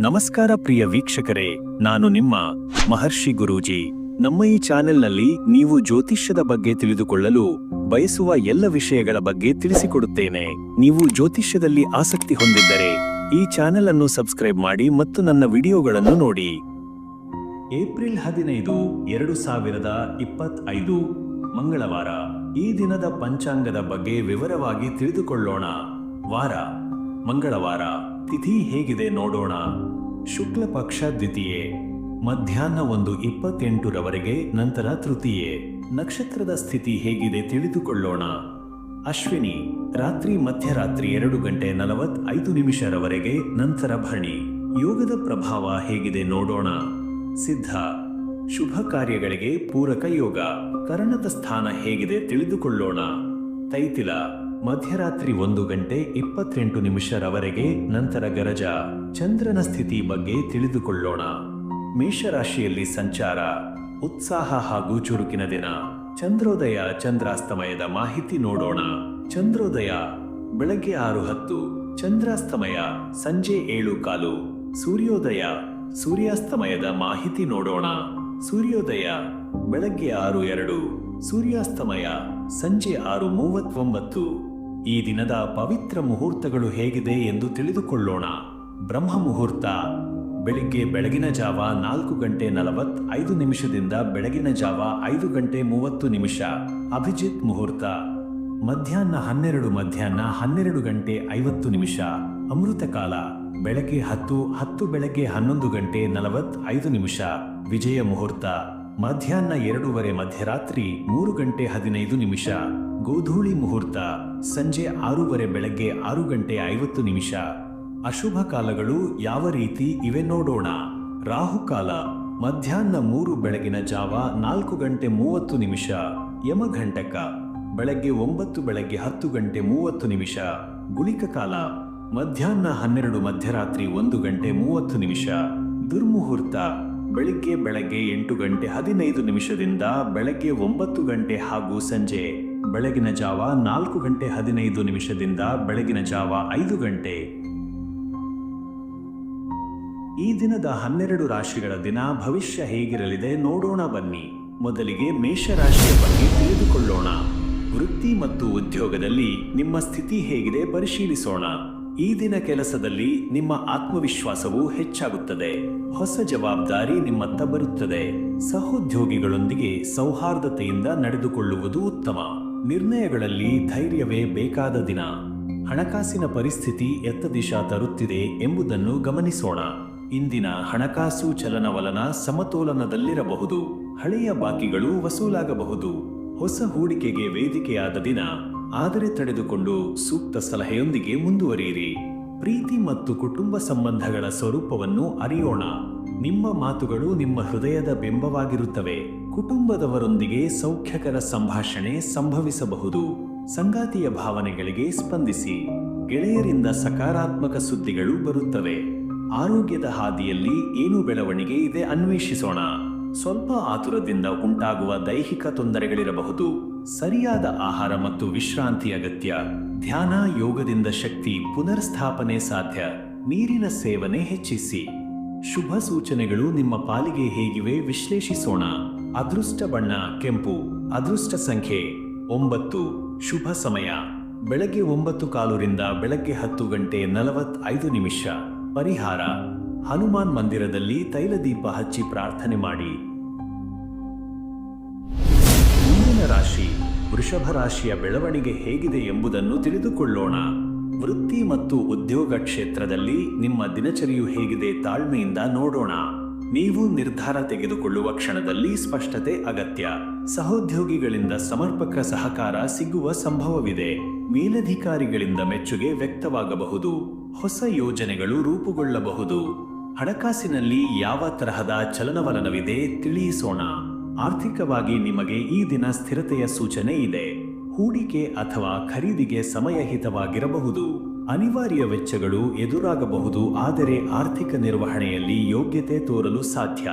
ನಮಸ್ಕಾರ ಪ್ರಿಯ ವೀಕ್ಷಕರೇ, ನಾನು ನಿಮ್ಮ ಮಹರ್ಷಿ ಗುರೂಜಿ. ನಮ್ಮ ಈ ಚಾನೆಲ್ನಲ್ಲಿ ನೀವು ಜ್ಯೋತಿಷ್ಯದ ಬಗ್ಗೆ ತಿಳಿದುಕೊಳ್ಳಲು ಬಯಸುವ ಎಲ್ಲ ವಿಷಯಗಳ ಬಗ್ಗೆ ತಿಳಿಸಿಕೊಡುತ್ತೇನೆ. ನೀವು ಜ್ಯೋತಿಷ್ಯದಲ್ಲಿ ಆಸಕ್ತಿ ಹೊಂದಿದ್ದರೆ ಈ ಚಾನೆಲ್ ಅನ್ನು ಸಬ್ಸ್ಕ್ರೈಬ್ ಮಾಡಿ ಮತ್ತು ನನ್ನ ವಿಡಿಯೋಗಳನ್ನು ನೋಡಿ. ಏಪ್ರಿಲ್ 15, 2025 ಮಂಗಳವಾರ. ಈ ದಿನದ ಪಂಚಾಂಗದ ಬಗ್ಗೆ ವಿವರವಾಗಿ ತಿಳಿದುಕೊಳ್ಳೋಣ. ವಾರ ಮಂಗಳವಾರ. ತಿಥಿ ಹೇಗಿದೆ ನೋಡೋಣ. ಶುಕ್ಲ ಪಕ್ಷ ದ್ವಿತೀಯೆ, ಮಧ್ಯಾಹ್ನ 1:28 ನಂತರ ತೃತೀಯೆ. ನಕ್ಷತ್ರದ ಸ್ಥಿತಿ ಹೇಗಿದೆ ತಿಳಿದುಕೊಳ್ಳೋಣ. ಅಶ್ವಿನಿ, ರಾತ್ರಿ ಮಧ್ಯರಾತ್ರಿ 2:45 ನಂತರ ಭರಣಿ. ಯೋಗದ ಪ್ರಭಾವ ಹೇಗಿದೆ ನೋಡೋಣ. ಸಿದ್ಧ, ಶುಭ ಕಾರ್ಯಗಳಿಗೆ ಪೂರಕ ಯೋಗ. ಕರಣದ ಸ್ಥಾನ ಹೇಗಿದೆ ತಿಳಿದುಕೊಳ್ಳೋಣ. ತೈತಿಲ, ಮಧ್ಯರಾತ್ರಿ 1:28 ನಂತರ ಗರಜ. ಚಂದ್ರನ ಸ್ಥಿತಿ ಬಗ್ಗೆ ತಿಳಿದುಕೊಳ್ಳೋಣ. ಮೇಷರಾಶಿಯಲ್ಲಿ ಸಂಚಾರ, ಉತ್ಸಾಹ ಹಾಗೂ ಚುರುಕಿನ ದಿನ. ಚಂದ್ರೋದಯ, ಚಂದ್ರಾಸ್ತಮಯದ ಮಾಹಿತಿ ನೋಡೋಣ. ಚಂದ್ರೋದಯ ಬೆಳಗ್ಗೆ 6:10, ಚಂದ್ರಾಸ್ತಮಯ ಸಂಜೆ 7:15. ಸೂರ್ಯೋದಯ, ಸೂರ್ಯಾಸ್ತಮಯದ ಮಾಹಿತಿ ನೋಡೋಣ. ಸೂರ್ಯೋದಯ ಬೆಳಗ್ಗೆ 6:02, ಸೂರ್ಯಾಸ್ತಮಯ ಸಂಜೆ 6:39. ಈ ದಿನದ ಪವಿತ್ರ ಮುಹೂರ್ತಗಳು ಹೇಗಿದೆ ಎಂದು ತಿಳಿದುಕೊಳ್ಳೋಣ. ಬ್ರಹ್ಮ ಮುಹೂರ್ತ ಬೆಳಗಿನ ಜಾವ 4:45 ಬೆಳಗಿನ ಜಾವ 5:30. ಅಭಿಜಿತ್ ಮುಹೂರ್ತ ಮಧ್ಯಾಹ್ನ 12:50. ಅಮೃತ ಕಾಲ ಬೆಳಗ್ಗೆ 10 ಬೆಳಗ್ಗೆ 11:45. ವಿಜಯ ಮುಹೂರ್ತ ಮಧ್ಯಾಹ್ನ 2:15 ಮಧ್ಯರಾತ್ರಿ 3:15. ಗೋಧೂಳಿ ಮುಹೂರ್ತ ಸಂಜೆ 6:15 ಬೆಳಗ್ಗೆ 6:50. ಅಶುಭ ಕಾಲಗಳು ಯಾವ ರೀತಿ ಇವೆ ನೋಡೋಣ. ರಾಹುಕಾಲ ಮಧ್ಯಾಹ್ನ 3 ಬೆಳಗಿನ ಜಾವ 4:30. ಯಮಘಂಟಕ ಬೆಳಗ್ಗೆ 9 ಬೆಳಗ್ಗೆ 10:30. ಗುಳಿಕ ಕಾಲ ಮಧ್ಯಾಹ್ನ 12 ಮಧ್ಯರಾತ್ರಿ 1:30. ದುರ್ಮುಹೂರ್ತ ಬೆಳಗ್ಗೆ 8:15 ಬೆಳಗ್ಗೆ 9 ಹಾಗೂ ಸಂಜೆ ಬೆಳಗಿನ ಜಾವ 4:15 ಬೆಳಗಿನ ಜಾವ 5. ಈ ದಿನದ 12 ರಾಶಿಗಳ ದಿನ ಭವಿಷ್ಯ ಹೇಗಿರಲಿದೆ ನೋಡೋಣ ಬನ್ನಿ. ಮೊದಲಿಗೆ ಮೇಷರಾಶಿಯ ಬಗ್ಗೆ ತಿಳಿದುಕೊಳ್ಳೋಣ. ವೃತ್ತಿ ಮತ್ತು ಉದ್ಯೋಗದಲ್ಲಿ ನಿಮ್ಮ ಸ್ಥಿತಿ ಹೇಗಿದೆ ಪರಿಶೀಲಿಸೋಣ. ಈ ದಿನ ಕೆಲಸದಲ್ಲಿ ನಿಮ್ಮ ಆತ್ಮವಿಶ್ವಾಸವು ಹೆಚ್ಚಾಗುತ್ತದೆ. ಹೊಸ ಜವಾಬ್ದಾರಿ ನಿಮ್ಮತ್ತ ಬರುತ್ತದೆ. ಸಹೋದ್ಯೋಗಿಗಳೊಂದಿಗೆ ಸೌಹಾರ್ದತೆಯಿಂದ ನಡೆದುಕೊಳ್ಳುವುದು ಉತ್ತಮ. ನಿರ್ಣಯಗಳಲ್ಲಿ ಧೈರ್ಯವೇ ಬೇಕಾದ ದಿನ. ಹಣಕಾಸಿನ ಪರಿಸ್ಥಿತಿ ಎತ್ತ ದಿಶಾ ತರುತ್ತಿದೆ ಎಂಬುದನ್ನು ಗಮನಿಸೋಣ. ಇಂದಿನ ಹಣಕಾಸು ಚಲನವಲನ ಸಮತೋಲನದಲ್ಲಿರಬಹುದು. ಹಳೆಯ ಬಾಕಿಗಳು ವಸೂಲಾಗಬಹುದು. ಹೊಸ ಹೂಡಿಕೆಗೆ ವೇದಿಕೆಯಾದ ದಿನ, ಆದರೆ ತಡೆದುಕೊಂಡು ಸೂಕ್ತ ಸಲಹೆಯೊಂದಿಗೆ ಮುಂದುವರಿಯಿರಿ. ಪ್ರೀತಿ ಮತ್ತು ಕುಟುಂಬ ಸಂಬಂಧಗಳ ಸ್ವರೂಪವನ್ನು ಅರಿಯೋಣ. ನಿಮ್ಮ ಮಾತುಗಳು ನಿಮ್ಮ ಹೃದಯದ ಬಿಂಬವಾಗಿರುತ್ತವೆ. ಕುಟುಂಬದವರೊಂದಿಗೆ ಸೌಖ್ಯಕರ ಸಂಭಾಷಣೆ ಸಂಭವಿಸಬಹುದು. ಸಂಗಾತಿಯ ಭಾವನೆಗಳಿಗೆ ಸ್ಪಂದಿಸಿ. ಗೆಳೆಯರಿಂದ ಸಕಾರಾತ್ಮಕ ಸುದ್ದಿಗಳು ಬರುತ್ತವೆ. ಆರೋಗ್ಯದ ಹಾದಿಯಲ್ಲಿ ಏನು ಬೆಳವಣಿಗೆ ಇದೆ ಅನ್ವೇಷಿಸೋಣ. ಸ್ವಲ್ಪ ಆತುರದಿಂದ ಉಂಟಾಗುವ ದೈಹಿಕ ತೊಂದರೆಗಳಿರಬಹುದು. ಸರಿಯಾದ ಆಹಾರ ಮತ್ತು ವಿಶ್ರಾಂತಿ ಅಗತ್ಯ. ಧ್ಯಾನ, ಯೋಗದಿಂದ ಶಕ್ತಿ ಪುನರ್ಸ್ಥಾಪನೆ ಸಾಧ್ಯ. ನೀರಿನ ಸೇವನೆ ಹೆಚ್ಚಿಸಿ. ಶುಭ ಸೂಚನೆಗಳು ನಿಮ್ಮ ಪಾಲಿಗೆ ಹೇಗಿವೆ ವಿಶ್ಲೇಷಿಸೋಣ. ಅದೃಷ್ಟ ಬಣ್ಣ ಕೆಂಪು. ಅದೃಷ್ಟ ಸಂಖ್ಯೆ 9. ಶುಭ ಸಮಯ ಬೆಳಗ್ಗೆ 9:15 ಬೆಳಗ್ಗೆ 10:45. ಪರಿಹಾರ: ಹನುಮಾನ್ ಮಂದಿರದಲ್ಲಿ ತೈಲದೀಪ ಹಚ್ಚಿ ಪ್ರಾರ್ಥನೆ ಮಾಡಿ. ಮುಂದಿನ ರಾಶಿ ವೃಷಭ ರಾಶಿಯ ಬೆಳವಣಿಗೆ ಹೇಗಿದೆ ಎಂಬುದನ್ನು ತಿಳಿದುಕೊಳ್ಳೋಣ. ವೃತ್ತಿ ಮತ್ತು ಉದ್ಯೋಗ ಕ್ಷೇತ್ರದಲ್ಲಿ ನಿಮ್ಮ ದಿನಚರಿಯು ಹೇಗಿದೆ ತಾಳ್ಮೆಯಿಂದ ನೋಡೋಣ. ನೀವು ನಿರ್ಧಾರ ತೆಗೆದುಕೊಳ್ಳುವ ಕ್ಷಣದಲ್ಲಿ ಸ್ಪಷ್ಟತೆ ಅಗತ್ಯ. ಸಹೋದ್ಯೋಗಿಗಳಿಂದ ಸಮರ್ಪಕ ಸಹಕಾರ ಸಿಗುವ ಸಂಭವವಿದೆ. ಮೇಲಧಿಕಾರಿಗಳಿಂದ ಮೆಚ್ಚುಗೆ ವ್ಯಕ್ತವಾಗಬಹುದು. ಹೊಸ ಯೋಜನೆಗಳು ರೂಪುಗೊಳ್ಳಬಹುದು. ಹಣಕಾಸಿನಲ್ಲಿ ಯಾವ ತರಹದ ಚಲನವಲನವಿದೆ ತಿಳಿಯಿಸೋಣ. ಆರ್ಥಿಕವಾಗಿ ನಿಮಗೆ ಈ ದಿನ ಸ್ಥಿರತೆಯ ಸೂಚನೆ ಇದೆ. ಹೂಡಿಕೆ ಅಥವಾ ಖರೀದಿಗೆ ಸಮಯ ಹಿತವಾಗಿರಬಹುದು. ಅನಿವಾರ್ಯ ವೆಚ್ಚಗಳು ಎದುರಾಗಬಹುದು, ಆದರೆ ಆರ್ಥಿಕ ನಿರ್ವಹಣೆಯಲ್ಲಿ ಯೋಗ್ಯತೆ ತೋರಲು ಸಾಧ್ಯ.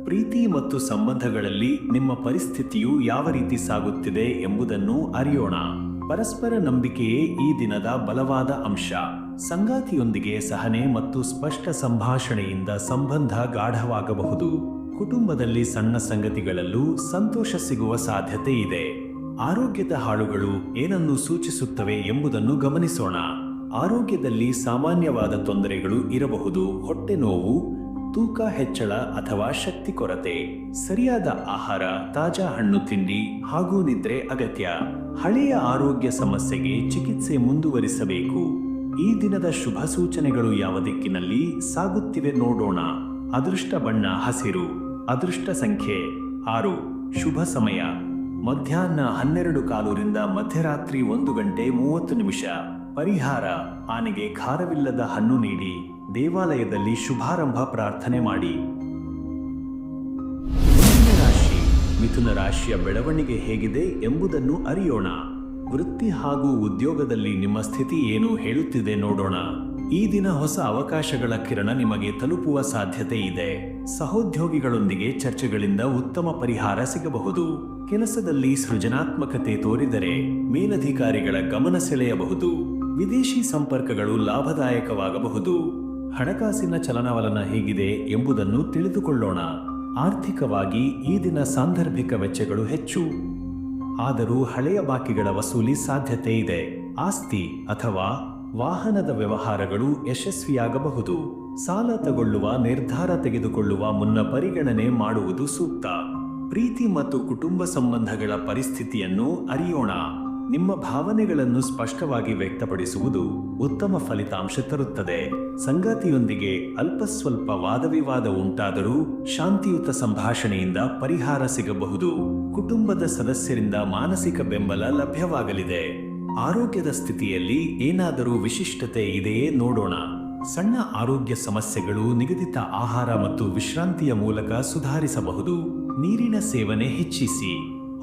ಪ್ರೀತಿ ಮತ್ತು ಸಂಬಂಧಗಳಲ್ಲಿ ನಿಮ್ಮ ಪರಿಸ್ಥಿತಿಯು ಯಾವ ರೀತಿ ಸಾಗುತ್ತಿದೆ ಎಂಬುದನ್ನು ಅರಿಯೋಣ. ಪರಸ್ಪರ ನಂಬಿಕೆಯೇ ಈ ದಿನದ ಬಲವಾದ ಅಂಶ. ಸಂಗಾತಿಯೊಂದಿಗೆ ಸಹನೆ ಮತ್ತು ಸ್ಪಷ್ಟ ಸಂಭಾಷಣೆಯಿಂದ ಸಂಬಂಧ ಗಾಢವಾಗಬಹುದು. ಕುಟುಂಬದಲ್ಲಿ ಸಣ್ಣ ಸಂಗತಿಗಳಲ್ಲೂ ಸಂತೋಷ ಸಿಗುವ ಸಾಧ್ಯತೆ ಇದೆ. ಆರೋಗ್ಯದ ಹಾಳುಗಳು ಏನನ್ನು ಸೂಚಿಸುತ್ತವೆ ಎಂಬುದನ್ನು ಗಮನಿಸೋಣ. ಆರೋಗ್ಯದಲ್ಲಿ ಸಾಮಾನ್ಯವಾದ ತೊಂದರೆಗಳು ಇರಬಹುದು. ಹೊಟ್ಟೆ ನೋವು, ತೂಕ ಹೆಚ್ಚಳ ಅಥವಾ ಶಕ್ತಿ ಕೊರತೆ. ಸರಿಯಾದ ಆಹಾರ, ತಾಜಾ ಹಣ್ಣು ತಿಂಡಿ ಹಾಗೂ ನಿದ್ರೆ ಅಗತ್ಯ. ಹಳೆಯ ಆರೋಗ್ಯ ಸಮಸ್ಯೆಗೆ ಚಿಕಿತ್ಸೆ ಮುಂದುವರಿಸಬೇಕು. ಈ ದಿನದ ಶುಭ ಸೂಚನೆಗಳು ಯಾವ ದಿಕ್ಕಿನಲ್ಲಿ ಸಾಗುತ್ತಿವೆ ನೋಡೋಣ. ಅದೃಷ್ಟ ಬಣ್ಣ ಹಸಿರು. ಅದೃಷ್ಟ ಸಂಖ್ಯೆ 6. ಶುಭ ಸಮಯ ಮಧ್ಯಾಹ್ನ 12:15 ಮಧ್ಯರಾತ್ರಿ 1:30. ಪರಿಹಾರ: ಆನೆಗೆ ಖಾರವಿಲ್ಲದ ಹಣ್ಣು ನೀಡಿ ದೇವಾಲಯದಲ್ಲಿ ಶುಭಾರಂಭ ಪ್ರಾರ್ಥನೆ ಮಾಡಿ. ಮುಂದಿನ ರಾಶಿ ಮಿಥುನ ರಾಶಿಯ ಬೆಳವಣಿಗೆ ಹೇಗಿದೆ ಎಂಬುದನ್ನು ಅರಿಯೋಣ. ವೃತ್ತಿ ಹಾಗೂ ಉದ್ಯೋಗದಲ್ಲಿ ನಿಮ್ಮ ಸ್ಥಿತಿ ಏನು ಹೇಳುತ್ತಿದೆ ನೋಡೋಣ. ಈ ದಿನ ಹೊಸ ಅವಕಾಶಗಳ ಕಿರಣ ನಿಮಗೆ ತಲುಪುವ ಸಾಧ್ಯತೆ ಇದೆ. ಸಹೋದ್ಯೋಗಿಗಳೊಂದಿಗೆ ಚರ್ಚೆಗಳಿಂದ ಉತ್ತಮ ಪರಿಹಾರ ಸಿಗಬಹುದು. ಕೆಲಸದಲ್ಲಿ ಸೃಜನಾತ್ಮಕತೆ ತೋರಿದರೆ ಮೇಲಧಿಕಾರಿಗಳ ಗಮನ ಸೆಳೆಯಬಹುದು. ವಿದೇಶಿ ಸಂಪರ್ಕಗಳು ಲಾಭದಾಯಕವಾಗಬಹುದು. ಹಣಕಾಸಿನ ಚಲನವಲನ ಹೇಗಿದೆ ಎಂಬುದನ್ನು ತಿಳಿದುಕೊಳ್ಳೋಣ. ಆರ್ಥಿಕವಾಗಿ ಈ ದಿನ ಸಾಂದರ್ಭಿಕ ವೆಚ್ಚಗಳು ಹೆಚ್ಚು, ಆದರೂ ಹಳೆಯ ಬಾಕಿಗಳ ವಸೂಲಿ ಸಾಧ್ಯತೆ ಇದೆ. ಆಸ್ತಿ ಅಥವಾ ವಾಹನದ ವ್ಯವಹಾರಗಳು ಯಶಸ್ವಿಯಾಗಬಹುದು. ಸಾಲ ತಗೊಳ್ಳುವ ನಿರ್ಧಾರ ತೆಗೆದುಕೊಳ್ಳುವ ಮುನ್ನ ಪರಿಗಣನೆ ಮಾಡುವುದು ಸೂಕ್ತ. ಪ್ರೀತಿ ಮತ್ತು ಕುಟುಂಬ ಸಂಬಂಧಗಳ ಪರಿಸ್ಥಿತಿಯನ್ನು ಅರಿಯೋಣ. ನಿಮ್ಮ ಭಾವನೆಗಳನ್ನು ಸ್ಪಷ್ಟವಾಗಿ ವ್ಯಕ್ತಪಡಿಸುವುದು ಉತ್ತಮ ಫಲಿತಾಂಶ ತರುತ್ತದೆ. ಸಂಗಾತಿಯೊಂದಿಗೆ ಅಲ್ಪ ಸ್ವಲ್ಪ ವಾದವಿವಾದ ಉಂಟಾದರೂ ಶಾಂತಿಯುತ ಸಂಭಾಷಣೆಯಿಂದ ಪರಿಹಾರ ಸಿಗಬಹುದು. ಕುಟುಂಬದ ಸದಸ್ಯರಿಂದ ಮಾನಸಿಕ ಬೆಂಬಲ ಲಭ್ಯವಾಗಲಿದೆ. ಆರೋಗ್ಯದ ಸ್ಥಿತಿಯಲ್ಲಿ ಏನಾದರೂ ವಿಶಿಷ್ಟತೆ ಇದೆಯೇ ನೋಡೋಣ. ಸಣ್ಣ ಆರೋಗ್ಯ ಸಮಸ್ಯೆಗಳು ನಿಗದಿತ ಆಹಾರ ಮತ್ತು ವಿಶ್ರಾಂತಿಯ ಮೂಲಕ ಸುಧಾರಿಸಬಹುದು. ನೀರಿನ ಸೇವನೆ ಹೆಚ್ಚಿಸಿ.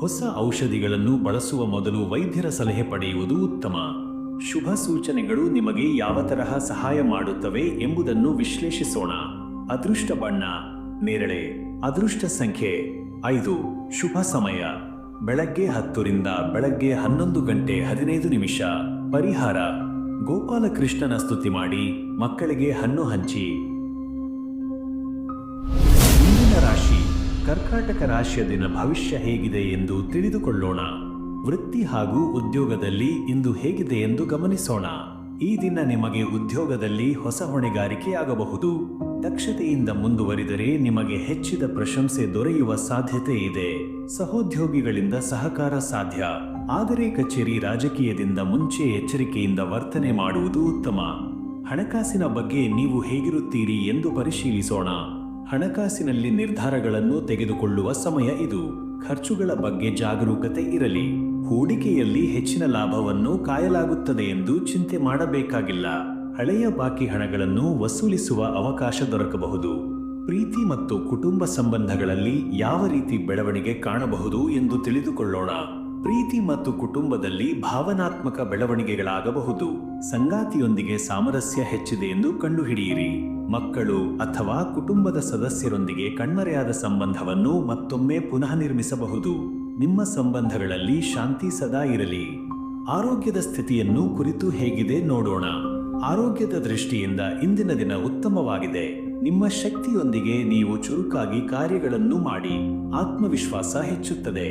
ಹೊಸ ಔಷಧಿಗಳನ್ನು ಬಳಸುವ ಮೊದಲು ವೈದ್ಯರ ಸಲಹೆ ಪಡೆಯುವುದು ಉತ್ತಮ. ಶುಭ ಸೂಚನೆಗಳು ನಿಮಗೆ ಯಾವ ತರಹ ಸಹಾಯ ಮಾಡುತ್ತವೆ ಎಂಬುದನ್ನು ವಿಶ್ಲೇಷಿಸೋಣ. ಅದೃಷ್ಟ ಬಣ್ಣ ನೇರಳೆ. ಅದೃಷ್ಟ ಸಂಖ್ಯೆ 5. ಶುಭ ಸಮಯ ಬೆಳಗ್ಗೆ 10ರಿಂದ ಬೆಳಗ್ಗೆ 11:15. ಪರಿಹಾರ: ಗೋಪಾಲಕೃಷ್ಣನ ಸ್ತುತಿ ಮಾಡಿ ಮಕ್ಕಳಿಗೆ ಹಣ್ಣು ಹಂಚಿ. ಮುಂದಿನ ರಾಶಿ ಕರ್ಕಾಟಕ ರಾಶಿಯ ದಿನ ಭವಿಷ್ಯ ಹೇಗಿದೆ ಎಂದು ತಿಳಿದುಕೊಳ್ಳೋಣ. ವೃತ್ತಿ ಹಾಗೂ ಉದ್ಯೋಗದಲ್ಲಿ ಇಂದು ಹೇಗಿದೆ ಎಂದು ಗಮನಿಸೋಣ. ಈ ದಿನ ನಿಮಗೆ ಉದ್ಯೋಗದಲ್ಲಿ ಹೊಸ ಹೊಣೆಗಾರಿಕೆಯಾಗಬಹುದು. ದಕ್ಷತೆಯಿಂದ ಮುಂದುವರಿದರೆ ನಿಮಗೆ ಹೆಚ್ಚಿದ ಪ್ರಶಂಸೆ ದೊರೆಯುವ ಸಾಧ್ಯತೆ ಇದೆ. ಸಹೋದ್ಯೋಗಿಗಳಿಂದ ಸಹಕಾರ ಸಾಧ್ಯ, ಆದರೆ ಕಚೇರಿ ರಾಜಕೀಯದಿಂದ ಮುಂಚೆ ಎಚ್ಚರಿಕೆಯಿಂದ ವರ್ತನೆ ಮಾಡುವುದು ಉತ್ತಮ. ಹಣಕಾಸಿನ ಬಗ್ಗೆ ನೀವು ಹೇಗಿರುತ್ತೀರಿ ಎಂದು ಪರಿಶೀಲಿಸೋಣ. ಹಣಕಾಸಿನಲ್ಲಿ ನಿರ್ಧಾರಗಳನ್ನು ತೆಗೆದುಕೊಳ್ಳುವ ಸಮಯ ಇದು. ಖರ್ಚುಗಳ ಬಗ್ಗೆ ಜಾಗರೂಕತೆ ಇರಲಿ. ಹೂಡಿಕೆಯಲ್ಲಿ ಹೆಚ್ಚಿನ ಲಾಭವನ್ನು ಕಾಯಲಾಗುತ್ತದೆ ಎಂದು ಚಿಂತೆ ಮಾಡಬೇಕಾಗಿಲ್ಲ. ಹಳೆಯ ಬಾಕಿ ಹಣಗಳನ್ನು ವಸೂಲಿಸುವ ಅವಕಾಶ ದೊರಕಬಹುದು. ಪ್ರೀತಿ ಮತ್ತು ಕುಟುಂಬ ಸಂಬಂಧಗಳಲ್ಲಿ ಯಾವ ರೀತಿ ಬೆಳವಣಿಗೆ ಕಾಣಬಹುದು ಎಂದು ತಿಳಿದುಕೊಳ್ಳೋಣ. ಪ್ರೀತಿ ಮತ್ತು ಕುಟುಂಬದಲ್ಲಿ ಭಾವನಾತ್ಮಕ ಬೆಳವಣಿಗೆಗಳಾಗಬಹುದು. ಸಂಗಾತಿಯೊಂದಿಗೆ ಸಾಮರಸ್ಯ ಹೆಚ್ಚಿದೆ ಎಂದು ಕಂಡುಹಿಡಿಯಿರಿ. ಮಕ್ಕಳು ಅಥವಾ ಕುಟುಂಬದ ಸದಸ್ಯರೊಂದಿಗೆ ಕಣ್ಮರೆಯಾದ ಸಂಬಂಧವನ್ನು ಮತ್ತೊಮ್ಮೆ ಪುನಃ ನಿರ್ಮಿಸಬಹುದು. ನಿಮ್ಮ ಸಂಬಂಧಗಳಲ್ಲಿ ಶಾಂತಿ ಸದಾ ಇರಲಿ. ಆರೋಗ್ಯದ ಸ್ಥಿತಿಯನ್ನು ಕುರಿತು ಹೇಗಿದೆ ನೋಡೋಣ. ಆರೋಗ್ಯದ ದೃಷ್ಟಿಯಿಂದ ಇಂದಿನ ದಿನ ಉತ್ತಮವಾಗಿದೆ. ನಿಮ್ಮ ಶಕ್ತಿಯೊಂದಿಗೆ ನೀವು ಚುರುಕಾಗಿ ಕಾರ್ಯಗಳನ್ನು ಮಾಡಿ ಆತ್ಮವಿಶ್ವಾಸ ಹೆಚ್ಚುತ್ತದೆ.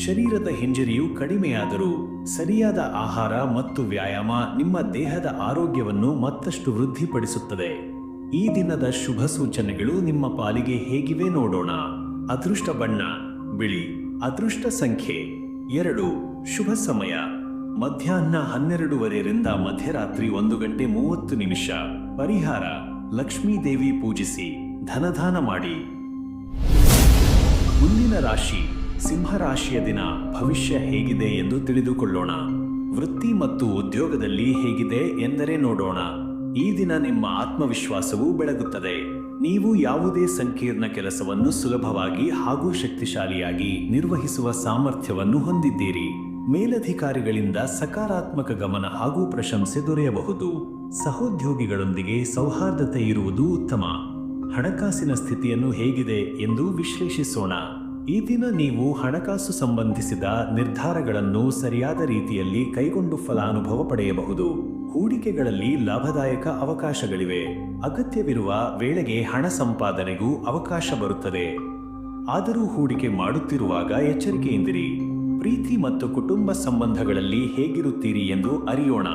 ಶರೀರದ ಹಿಂಜರಿಯು ಕಡಿಮೆಯಾದರೂ ಸರಿಯಾದ ಆಹಾರ ಮತ್ತು ವ್ಯಾಯಾಮ ನಿಮ್ಮ ದೇಹದ ಆರೋಗ್ಯವನ್ನು ಮತ್ತಷ್ಟು ವೃದ್ಧಿಪಡಿಸುತ್ತದೆ. ಈ ದಿನದ ಶುಭ ಸೂಚನೆಗಳು ನಿಮ್ಮ ಪಾಲಿಗೆ ಹೇಗಿವೆ ನೋಡೋಣ. ಅದೃಷ್ಟ ಬಣ್ಣ ಬಿಳಿ. ಅದೃಷ್ಟ ಸಂಖ್ಯೆ 2. ಶುಭ ಸಮಯ ಮಧ್ಯಾಹ್ನ 12:15 ಮಧ್ಯರಾತ್ರಿ 1:30. ಪರಿಹಾರ: ಲಕ್ಷ್ಮೀ ದೇವಿ ಪೂಜಿಸಿ, ಧನದಾನ ಮಾಡಿ. ಮುಂದಿನ ರಾಶಿ ಸಿಂಹರಾಶಿಯ ದಿನ ಭವಿಷ್ಯ ಹೇಗಿದೆ ಎಂದು ತಿಳಿದುಕೊಳ್ಳೋಣ. ವೃತ್ತಿ ಮತ್ತು ಉದ್ಯೋಗದಲ್ಲಿ ಹೇಗಿದೆ ಎಂದರೆ ನೋಡೋಣ. ಈ ದಿನ ನಿಮ್ಮ ಆತ್ಮವಿಶ್ವಾಸವು ಬೆಳಗುತ್ತದೆ. ನೀವು ಯಾವುದೇ ಸಂಕೀರ್ಣ ಕೆಲಸವನ್ನು ಸುಲಭವಾಗಿ ಹಾಗೂ ಶಕ್ತಿಶಾಲಿಯಾಗಿ ನಿರ್ವಹಿಸುವ ಸಾಮರ್ಥ್ಯವನ್ನು ಹೊಂದಿದ್ದೀರಿ. ಮೇಲಧಿಕಾರಿಗಳಿಂದ ಸಕಾರಾತ್ಮಕ ಗಮನ ಹಾಗೂ ಪ್ರಶಂಸೆ ದೊರೆಯಬಹುದು. ಸಹೋದ್ಯೋಗಿಗಳೊಂದಿಗೆ ಸೌಹಾರ್ದತೆ ಇರುವುದು ಉತ್ತಮ. ಹಣಕಾಸಿನ ಸ್ಥಿತಿಯನ್ನು ಹೇಗಿದೆ ಎಂದು ವಿಶ್ಲೇಷಿಸೋಣ. ಈ ದಿನ ನೀವು ಹಣಕಾಸು ಸಂಬಂಧಿಸಿದ ನಿರ್ಧಾರಗಳನ್ನು ಸರಿಯಾದ ರೀತಿಯಲ್ಲಿ ಕೈಗೊಂಡು ಫಲಾನುಭವ ಪಡೆಯಬಹುದು. ಹೂಡಿಕೆಗಳಲ್ಲಿ ಲಾಭದಾಯಕ ಅವಕಾಶಗಳಿವೆ. ಅಗತ್ಯವಿರುವ ವೇಳೆಗೆ ಹಣ ಸಂಪಾದನೆಗೂ ಅವಕಾಶ ಬರುತ್ತದೆ. ಆದರೂ ಹೂಡಿಕೆ ಮಾಡುತ್ತಿರುವಾಗ ಎಚ್ಚರಿಕೆಯಿಂದಿರಿ. ಪ್ರೀತಿ ಮತ್ತು ಕುಟುಂಬ ಸಂಬಂಧಗಳಲ್ಲಿ ಹೇಗಿರುತ್ತೀರಿ ಎಂದು ಅರಿಯೋಣ.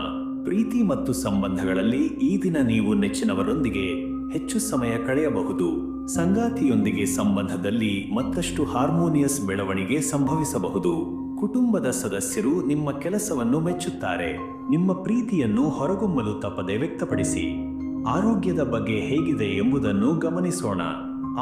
ಪ್ರೀತಿ ಮತ್ತು ಸಂಬಂಧಗಳಲ್ಲಿ ಈ ದಿನ ನೀವು ನೆಚ್ಚಿನವರೊಂದಿಗೆ ಹೆಚ್ಚು ಸಮಯ ಕಳೆಯಬಹುದು. ಸಂಗಾತಿಯೊಂದಿಗೆ ಸಂಬಂಧದಲ್ಲಿ ಮತ್ತಷ್ಟು ಹಾರ್ಮೋನಿಯಸ್ ಬೆಳವಣಿಗೆ ಸಂಭವಿಸಬಹುದು. ಕುಟುಂಬದ ಸದಸ್ಯರು ನಿಮ್ಮ ಕೆಲಸವನ್ನು ಮೆಚ್ಚುತ್ತಾರೆ. ನಿಮ್ಮ ಪ್ರೀತಿಯನ್ನು ಹೊರಗೊಮ್ಮಲು ತಪ್ಪದೆ ವ್ಯಕ್ತಪಡಿಸಿ. ಆರೋಗ್ಯದ ಬಗ್ಗೆ ಹೇಗಿದೆ ಎಂಬುದನ್ನು ಗಮನಿಸೋಣ.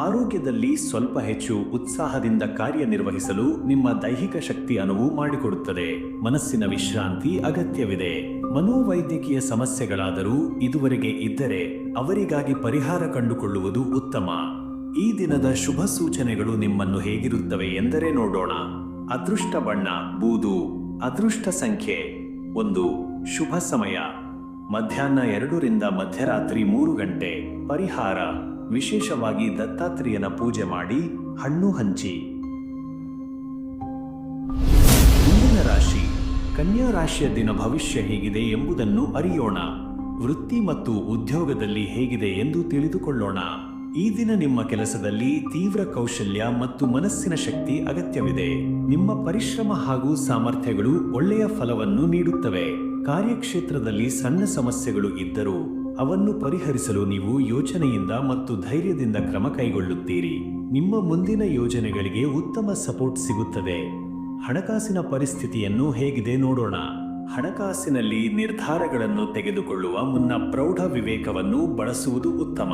ಆರೋಗ್ಯದಲ್ಲಿ ಸ್ವಲ್ಪ ಹೆಚ್ಚು ಉತ್ಸಾಹದಿಂದ ಕಾರ್ಯನಿರ್ವಹಿಸಲು ನಿಮ್ಮ ದೈಹಿಕ ಶಕ್ತಿ ಅನುವು ಮಾಡಿಕೊಡುತ್ತದೆ. ಮನಸ್ಸಿನ ವಿಶ್ರಾಂತಿ ಅಗತ್ಯವಿದೆ. ಮನೋವೈದ್ಯಕೀಯ ಸಮಸ್ಯೆಗಳಾದರೂ ಇದುವರೆಗೆ ಇದ್ದರೆ ಅವರಿಗಾಗಿ ಪರಿಹಾರ ಕಂಡುಕೊಳ್ಳುವುದು ಉತ್ತಮ. ಈ ದಿನದ ಶುಭ ಸೂಚನೆಗಳು ನಿಮ್ಮನ್ನು ಹೇಗಿರುತ್ತವೆ ಎಂದರೆ ನೋಡೋಣ. ಅದೃಷ್ಟ ಬಣ್ಣ ಬೂದು. ಅದೃಷ್ಟ ಸಂಖ್ಯೆ 1. ಶುಭ ಸಮಯ ಮಧ್ಯಾಹ್ನ 2 ರಿಂದ ಮಧ್ಯರಾತ್ರಿ 3 ಗಂಟೆ. ಪರಿಹಾರ ವಿಶೇಷವಾಗಿ ದತ್ತಾತ್ರೇಯನ ಪೂಜೆ ಮಾಡಿ ಹಣ್ಣು ಹಂಚಿ. ಮುಂದಿನ ರಾಶಿ ಕನ್ಯಾ ರಾಶಿಯ ದಿನ ಭವಿಷ್ಯ ಹೇಗಿದೆ ಎಂಬುದನ್ನು ಅರಿಯೋಣ. ವೃತ್ತಿ ಮತ್ತು ಉದ್ಯೋಗದಲ್ಲಿ ಹೇಗಿದೆ ಎಂದು ತಿಳಿದುಕೊಳ್ಳೋಣ. ಈ ದಿನ ನಿಮ್ಮ ಕೆಲಸದಲ್ಲಿ ತೀವ್ರ ಕೌಶಲ್ಯ ಮತ್ತು ಮನಸ್ಸಿನ ಶಕ್ತಿ ಅಗತ್ಯವಿದೆ. ನಿಮ್ಮ ಪರಿಶ್ರಮ ಹಾಗೂ ಸಾಮರ್ಥ್ಯಗಳು ಒಳ್ಳೆಯ ಫಲವನ್ನು ನೀಡುತ್ತವೆ. ಕಾರ್ಯಕ್ಷೇತ್ರದಲ್ಲಿ ಸಣ್ಣ ಸಮಸ್ಯೆಗಳು ಇದ್ದರೂ ಅವನ್ನು ಪರಿಹರಿಸಲು ನೀವು ಯೋಚನೆಯಿಂದ ಮತ್ತು ಧೈರ್ಯದಿಂದ ಕ್ರಮ ಕೈಗೊಳ್ಳುತ್ತೀರಿ. ನಿಮ್ಮ ಮುಂದಿನ ಯೋಜನೆಗಳಿಗೆ ಉತ್ತಮ ಸಪೋರ್ಟ್ ಸಿಗುತ್ತದೆ. ಹಣಕಾಸಿನ ಪರಿಸ್ಥಿತಿಯನ್ನು ಹೇಗಿದೆ ನೋಡೋಣ. ಹಣಕಾಸಿನಲ್ಲಿ ನಿರ್ಧಾರಗಳನ್ನು ತೆಗೆದುಕೊಳ್ಳುವ ಮುನ್ನ ಪ್ರೌಢ ವಿವೇಕವನ್ನು ಬಳಸುವುದು ಉತ್ತಮ.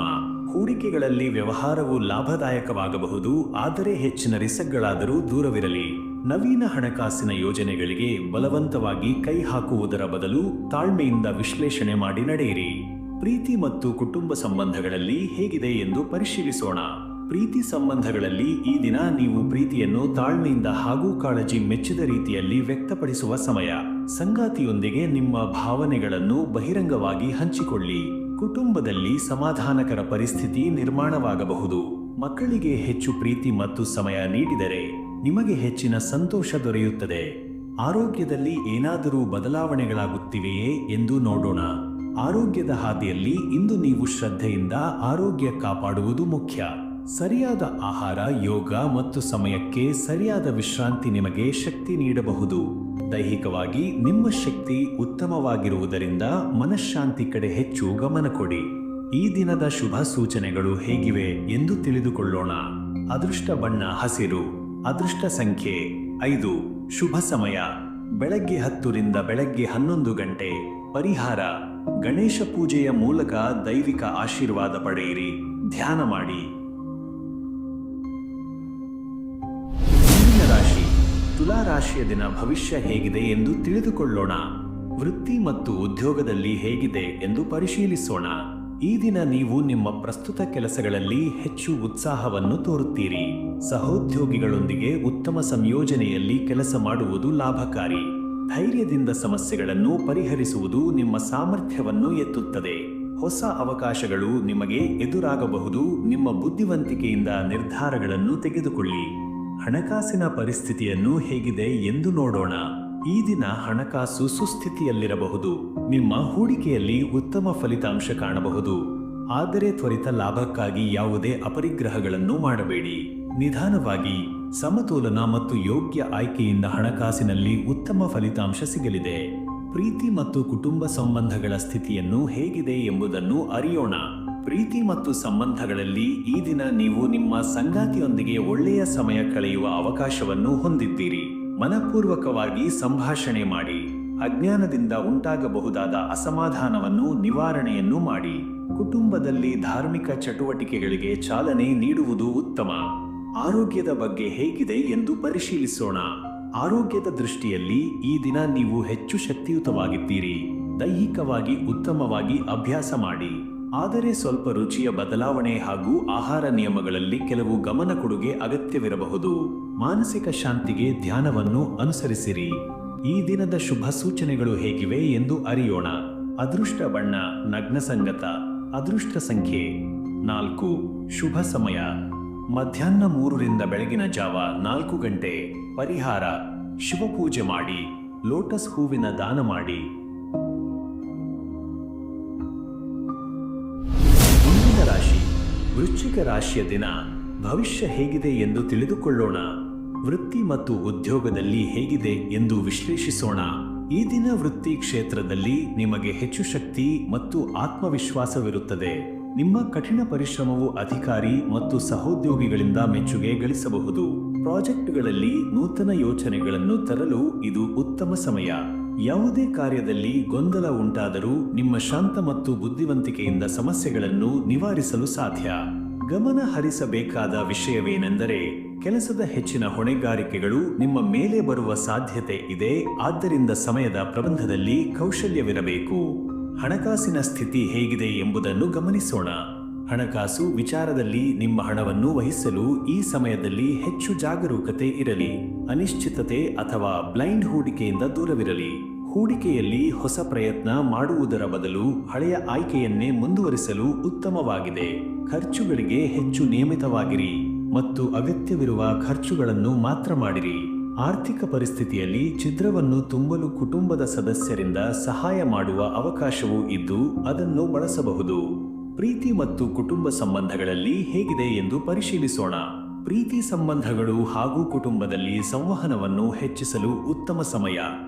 ಹೂಡಿಕೆಗಳಲ್ಲಿ ವ್ಯವಹಾರವು ಲಾಭದಾಯಕವಾಗಬಹುದು, ಆದರೆ ಹೆಚ್ಚಿನ ರಿಸ್ಕ್ಗಳಾದರೂ ದೂರವಿರಲಿ. ನವೀನ ಹಣಕಾಸಿನ ಯೋಜನೆಗಳಿಗೆ ಬಲವಂತವಾಗಿ ಕೈ ಹಾಕುವುದರ ಬದಲು ತಾಳ್ಮೆಯಿಂದ ವಿಶ್ಲೇಷಣೆ ಮಾಡಿ ನಡೆಯಿರಿ. ಪ್ರೀತಿ ಮತ್ತು ಕುಟುಂಬ ಸಂಬಂಧಗಳಲ್ಲಿ ಹೇಗಿದೆ ಎಂದು ಪರಿಶೀಲಿಸೋಣ. ಪ್ರೀತಿ ಸಂಬಂಧಗಳಲ್ಲಿ ಈ ದಿನ ನೀವು ಪ್ರೀತಿಯನ್ನು ತಾಳ್ಮೆಯಿಂದ ಹಾಗೂ ಕಾಳಜಿ ಮೆಚ್ಚಿದ ರೀತಿಯಲ್ಲಿ ವ್ಯಕ್ತಪಡಿಸುವ ಸಮಯ. ಸಂಗಾತಿಯೊಂದಿಗೆ ನಿಮ್ಮ ಭಾವನೆಗಳನ್ನು ಬಹಿರಂಗವಾಗಿ ಹಂಚಿಕೊಳ್ಳಿ. ಕುಟುಂಬದಲ್ಲಿ ಸಮಾಧಾನಕರ ಪರಿಸ್ಥಿತಿ ನಿರ್ಮಾಣವಾಗಬಹುದು. ಮಕ್ಕಳಿಗೆ ಹೆಚ್ಚು ಪ್ರೀತಿ ಮತ್ತು ಸಮಯ ನೀಡಿದರೆ ನಿಮಗೆ ಹೆಚ್ಚಿನ ಸಂತೋಷ ದೊರೆಯುತ್ತದೆ. ಆರೋಗ್ಯದಲ್ಲಿ ಏನಾದರೂ ಬದಲಾವಣೆಗಳಾಗುತ್ತಿವೆಯೇ ಎಂದು ನೋಡೋಣ. ಆರೋಗ್ಯದ ಹಾದಿಯಲ್ಲಿ ಇಂದು ನೀವು ಶ್ರದ್ಧೆಯಿಂದ ಆರೋಗ್ಯ ಕಾಪಾಡುವುದು ಮುಖ್ಯ. ಸರಿಯಾದ ಆಹಾರ, ಯೋಗ ಮತ್ತು ಸಮಯಕ್ಕೆ ಸರಿಯಾದ ವಿಶ್ರಾಂತಿ ನಿಮಗೆ ಶಕ್ತಿ ನೀಡಬಹುದು. ದೈಹಿಕವಾಗಿ ನಿಮ್ಮ ಶಕ್ತಿ ಉತ್ತಮವಾಗಿರುವುದರಿಂದ ಮನಃಶಾಂತಿ ಕಡೆ ಹೆಚ್ಚು ಗಮನ ಕೊಡಿ. ಈ ದಿನದ ಶುಭ ಸೂಚನೆಗಳು ಹೇಗಿವೆ ಎಂದು ತಿಳಿದುಕೊಳ್ಳೋಣ. ಅದೃಷ್ಟ ಬಣ್ಣ ಹಸಿರು. ಅದೃಷ್ಟ ಸಂಖ್ಯೆ 5. ಶುಭ ಸಮಯ ಬೆಳಗ್ಗೆ 10 ರಿಂದ ಬೆಳಗ್ಗೆ 11 ಗಂಟೆ. ಪರಿಹಾರ ಗಣೇಶ ಪೂಜೆಯ ಮೂಲಕ ದೈವಿಕ ಆಶೀರ್ವಾದ ಪಡೆಯಿರಿ. ಧ್ಯಾನ ಮಾಡಿ. ಮುಂದಿನ ರಾಶಿ ತುಲಾ ರಾಶಿಯ ದಿನ ಭವಿಷ್ಯ ಹೇಗಿದೆ ಎಂದು ತಿಳಿದುಕೊಳ್ಳೋಣ. ವೃತ್ತಿ ಮತ್ತು ಉದ್ಯೋಗದಲ್ಲಿ ಹೇಗಿದೆ ಎಂದು ಪರಿಶೀಲಿಸೋಣ. ಈ ದಿನ ನೀವು ನಿಮ್ಮ ಪ್ರಸ್ತುತ ಕೆಲಸಗಳಲ್ಲಿ ಹೆಚ್ಚು ಉತ್ಸಾಹವನ್ನು ತೋರುತ್ತೀರಿ. ಸಹೋದ್ಯೋಗಿಗಳೊಂದಿಗೆ ಉತ್ತಮ ಸಂಯೋಜನೆಯಲ್ಲಿ ಕೆಲಸ ಮಾಡುವುದು ಲಾಭಕಾರಿ. ಧೈರ್ಯದಿಂದ ಸಮಸ್ಯೆಗಳನ್ನು ಪರಿಹರಿಸುವುದು ನಿಮ್ಮ ಸಾಮರ್ಥ್ಯವನ್ನು ಎತ್ತುತ್ತದೆ. ಹೊಸ ಅವಕಾಶಗಳು ನಿಮಗೆ ಎದುರಾಗಬಹುದು. ನಿಮ್ಮ ಬುದ್ಧಿವಂತಿಕೆಯಿಂದ ನಿರ್ಧಾರಗಳನ್ನು ತೆಗೆದುಕೊಳ್ಳಿ. ಹಣಕಾಸಿನ ಪರಿಸ್ಥಿತಿಯನ್ನು ಹೇಗಿದೆ ಎಂದು ನೋಡೋಣ. ಈ ದಿನ ಹಣಕಾಸು ಸುಸ್ಥಿತಿಯಲ್ಲಿರಬಹುದು. ನಿಮ್ಮ ಹೂಡಿಕೆಯಲ್ಲಿ ಉತ್ತಮ ಫಲಿತಾಂಶ ಕಾಣಬಹುದು. ಆದರೆ ತ್ವರಿತ ಲಾಭಕ್ಕಾಗಿ ಯಾವುದೇ ಅಪರಿಗ್ರಹಗಳನ್ನು ಮಾಡಬೇಡಿ. ನಿಧಾನವಾಗಿ ಸಮತೋಲನ ಮತ್ತು ಯೋಗ್ಯ ಆಯ್ಕೆಯಿಂದ ಹಣಕಾಸಿನಲ್ಲಿ ಉತ್ತಮ ಫಲಿತಾಂಶ ಸಿಗಲಿದೆ. ಪ್ರೀತಿ ಮತ್ತು ಕುಟುಂಬ ಸಂಬಂಧಗಳ ಸ್ಥಿತಿಯನ್ನು ಹೇಗಿದೆ ಎಂಬುದನ್ನು ಅರಿಯೋಣ. ಪ್ರೀತಿ ಮತ್ತು ಸಂಬಂಧಗಳಲ್ಲಿ ಈ ದಿನ ನೀವು ನಿಮ್ಮ ಸಂಗಾತಿಯೊಂದಿಗೆ ಒಳ್ಳೆಯ ಸಮಯ ಕಳೆಯುವ ಅವಕಾಶವನ್ನು ಹೊಂದಿದ್ದೀರಿ. ಮನಪೂರ್ವಕವಾಗಿ ಸಂಭಾಷಣೆ ಮಾಡಿ. ಅಜ್ಞಾನದಿಂದ ಉಂಟಾಗಬಹುದಾದ ಅಸಮಾಧಾನವನ್ನು ನಿವಾರಣೆಯನ್ನು ಮಾಡಿ. ಕುಟುಂಬದಲ್ಲಿ ಧಾರ್ಮಿಕ ಚಟುವಟಿಕೆಗಳಿಗೆ ಚಾಲನೆ ನೀಡುವುದು ಉತ್ತಮ. ಆರೋಗ್ಯದ ಬಗ್ಗೆ ಹೇಗಿದೆ ಎಂದು ಪರಿಶೀಲಿಸೋಣ. ಆರೋಗ್ಯದ ದೃಷ್ಟಿಯಲ್ಲಿ ಈ ದಿನ ನೀವು ಹೆಚ್ಚು ಶಕ್ತಿಯುತವಾಗಿದ್ದೀರಿ. ದೈಹಿಕವಾಗಿ ಉತ್ತಮವಾಗಿ ಅಭ್ಯಾಸ ಮಾಡಿ. ಆದರೆ ಸ್ವಲ್ಪ ರುಚಿಯ ಬದಲಾವಣೆ ಹಾಗೂ ಆಹಾರ ನಿಯಮಗಳಲ್ಲಿ ಕೆಲವು ಗಮನ ಕೊಡುಗೆ ಅಗತ್ಯವಿರಬಹುದು. ಮಾನಸಿಕ ಶಾಂತಿಗೆ ಧ್ಯಾನವನ್ನು ಅನುಸರಿಸಿರಿ. ಈ ದಿನದ ಶುಭ ಸೂಚನೆಗಳು ಹೇಗಿವೆ ಎಂದು ಅರಿಯೋಣ. ಅದೃಷ್ಟ ಬಣ್ಣ ನಗ್ನ ಸಂಗತ. ಅದೃಷ್ಟ ಸಂಖ್ಯೆ 4. ಶುಭ ಸಮಯ ಮಧ್ಯಾಹ್ನ 3ರಿಂದ ಬೆಳಗಿನ ಜಾವ 4 ಗಂಟೆ. ಪರಿಹಾರ: ಶಿವಪೂಜೆ ಮಾಡಿ, ಲೋಟಸ್ ಹೂವಿನ ದಾನ ಮಾಡಿ. ಮುಂದಿನ ರಾಶಿ ವೃಶ್ಚಿಕ ರಾಶಿಯ ದಿನ. ಭವಿಷ್ಯ ಹೇಗಿದೆ ಎಂದು ತಿಳಿದುಕೊಳ್ಳೋಣ. ವೃತ್ತಿ ಮತ್ತು ಉದ್ಯೋಗದಲ್ಲಿ ಹೇಗಿದೆ ಎಂದು ವಿಶ್ಲೇಷಿಸೋಣ. ಈ ದಿನ ವೃತ್ತಿ ಕ್ಷೇತ್ರದಲ್ಲಿ ನಿಮಗೆ ಹೆಚ್ಚು ಶಕ್ತಿ ಮತ್ತು ಆತ್ಮವಿಶ್ವಾಸವಿರುತ್ತದೆ. ನಿಮ್ಮ ಕಠಿಣ ಪರಿಶ್ರಮವು ಅಧಿಕಾರಿ ಮತ್ತು ಸಹೋದ್ಯೋಗಿಗಳಿಂದ ಮೆಚ್ಚುಗೆ ಗಳಿಸಬಹುದು. ಪ್ರಾಜೆಕ್ಟ್ಗಳಲ್ಲಿ ನೂತನ ಯೋಚನೆಗಳನ್ನು ತರಲು ಇದು ಉತ್ತಮ ಸಮಯ. ಯಾವುದೇ ಕಾರ್ಯದಲ್ಲಿ ಗೊಂದಲ ಉಂಟಾದರೂ ನಿಮ್ಮ ಶಾಂತ ಮತ್ತು ಬುದ್ಧಿವಂತಿಕೆಯಿಂದ ಸಮಸ್ಯೆಗಳನ್ನು ನಿವಾರಿಸಲು ಸಾಧ್ಯ. ಗಮನ ಹರಿಸಬೇಕಾದ ವಿಷಯವೇನೆಂದರೆ, ಕೆಲಸದ ಹೆಚ್ಚಿನ ಹೊಣೆಗಾರಿಕೆಗಳು ನಿಮ್ಮ ಮೇಲೆ ಬರುವ ಸಾಧ್ಯತೆ ಇದೆ. ಆದ್ದರಿಂದ ಸಮಯದ ಪ್ರಬಂಧದಲ್ಲಿ ಕೌಶಲ್ಯವಿರಬೇಕು. ಹಣಕಾಸಿನ ಸ್ಥಿತಿ ಹೇಗಿದೆ ಎಂಬುದನ್ನು ಗಮನಿಸೋಣ. ಹಣಕಾಸು ವಿಚಾರದಲ್ಲಿ ನಿಮ್ಮ ಹಣವನ್ನು ವಹಿಸಲು ಈ ಸಮಯದಲ್ಲಿ ಹೆಚ್ಚು ಜಾಗರೂಕತೆ ಇರಲಿ. ಅನಿಶ್ಚಿತತೆ ಅಥವಾ ಬ್ಲೈಂಡ್ ಹೂಡಿಕೆಯಿಂದ ದೂರವಿರಲಿ. ಹೂಡಿಕೆಯಲ್ಲಿ ಹೊಸ ಪ್ರಯತ್ನ ಮಾಡುವುದರ ಬದಲು ಹಳೆಯ ಆಯ್ಕೆಯನ್ನೇ ಮುಂದುವರಿಸಲು ಉತ್ತಮವಾಗಿದೆ. ಖರ್ಚುಗಳಿಗೆ ಹೆಚ್ಚು ನಿಯಮಿತವಾಗಿರಿ ಮತ್ತು ಅಗತ್ಯವಿರುವ ಖರ್ಚುಗಳನ್ನು ಮಾತ್ರ ಮಾಡಿರಿ. ಆರ್ಥಿಕ ಪರಿಸ್ಥಿತಿಯಲ್ಲಿ ಛಿದ್ರವನ್ನು ತುಂಬಲು ಕುಟುಂಬದ ಸದಸ್ಯರಿಂದ ಸಹಾಯ ಮಾಡುವ ಅವಕಾಶವೂ ಇದ್ದು ಅದನ್ನು ಬಳಸಬಹುದು. ಪ್ರೀತಿ ಮತ್ತು ಕುಟುಂಬ ಸಂಬಂಧಗಳಲ್ಲಿ ಹೇಗಿದೆ ಎಂದು ಪರಿಶೀಲಿಸೋಣ. ಪ್ರೀತಿ ಸಂಬಂಧಗಳು ಹಾಗೂ ಕುಟುಂಬದಲ್ಲಿ ಸಂವಹನವನ್ನು ಹೆಚ್ಚಿಸಲು ಉತ್ತಮ ಸಮಯ.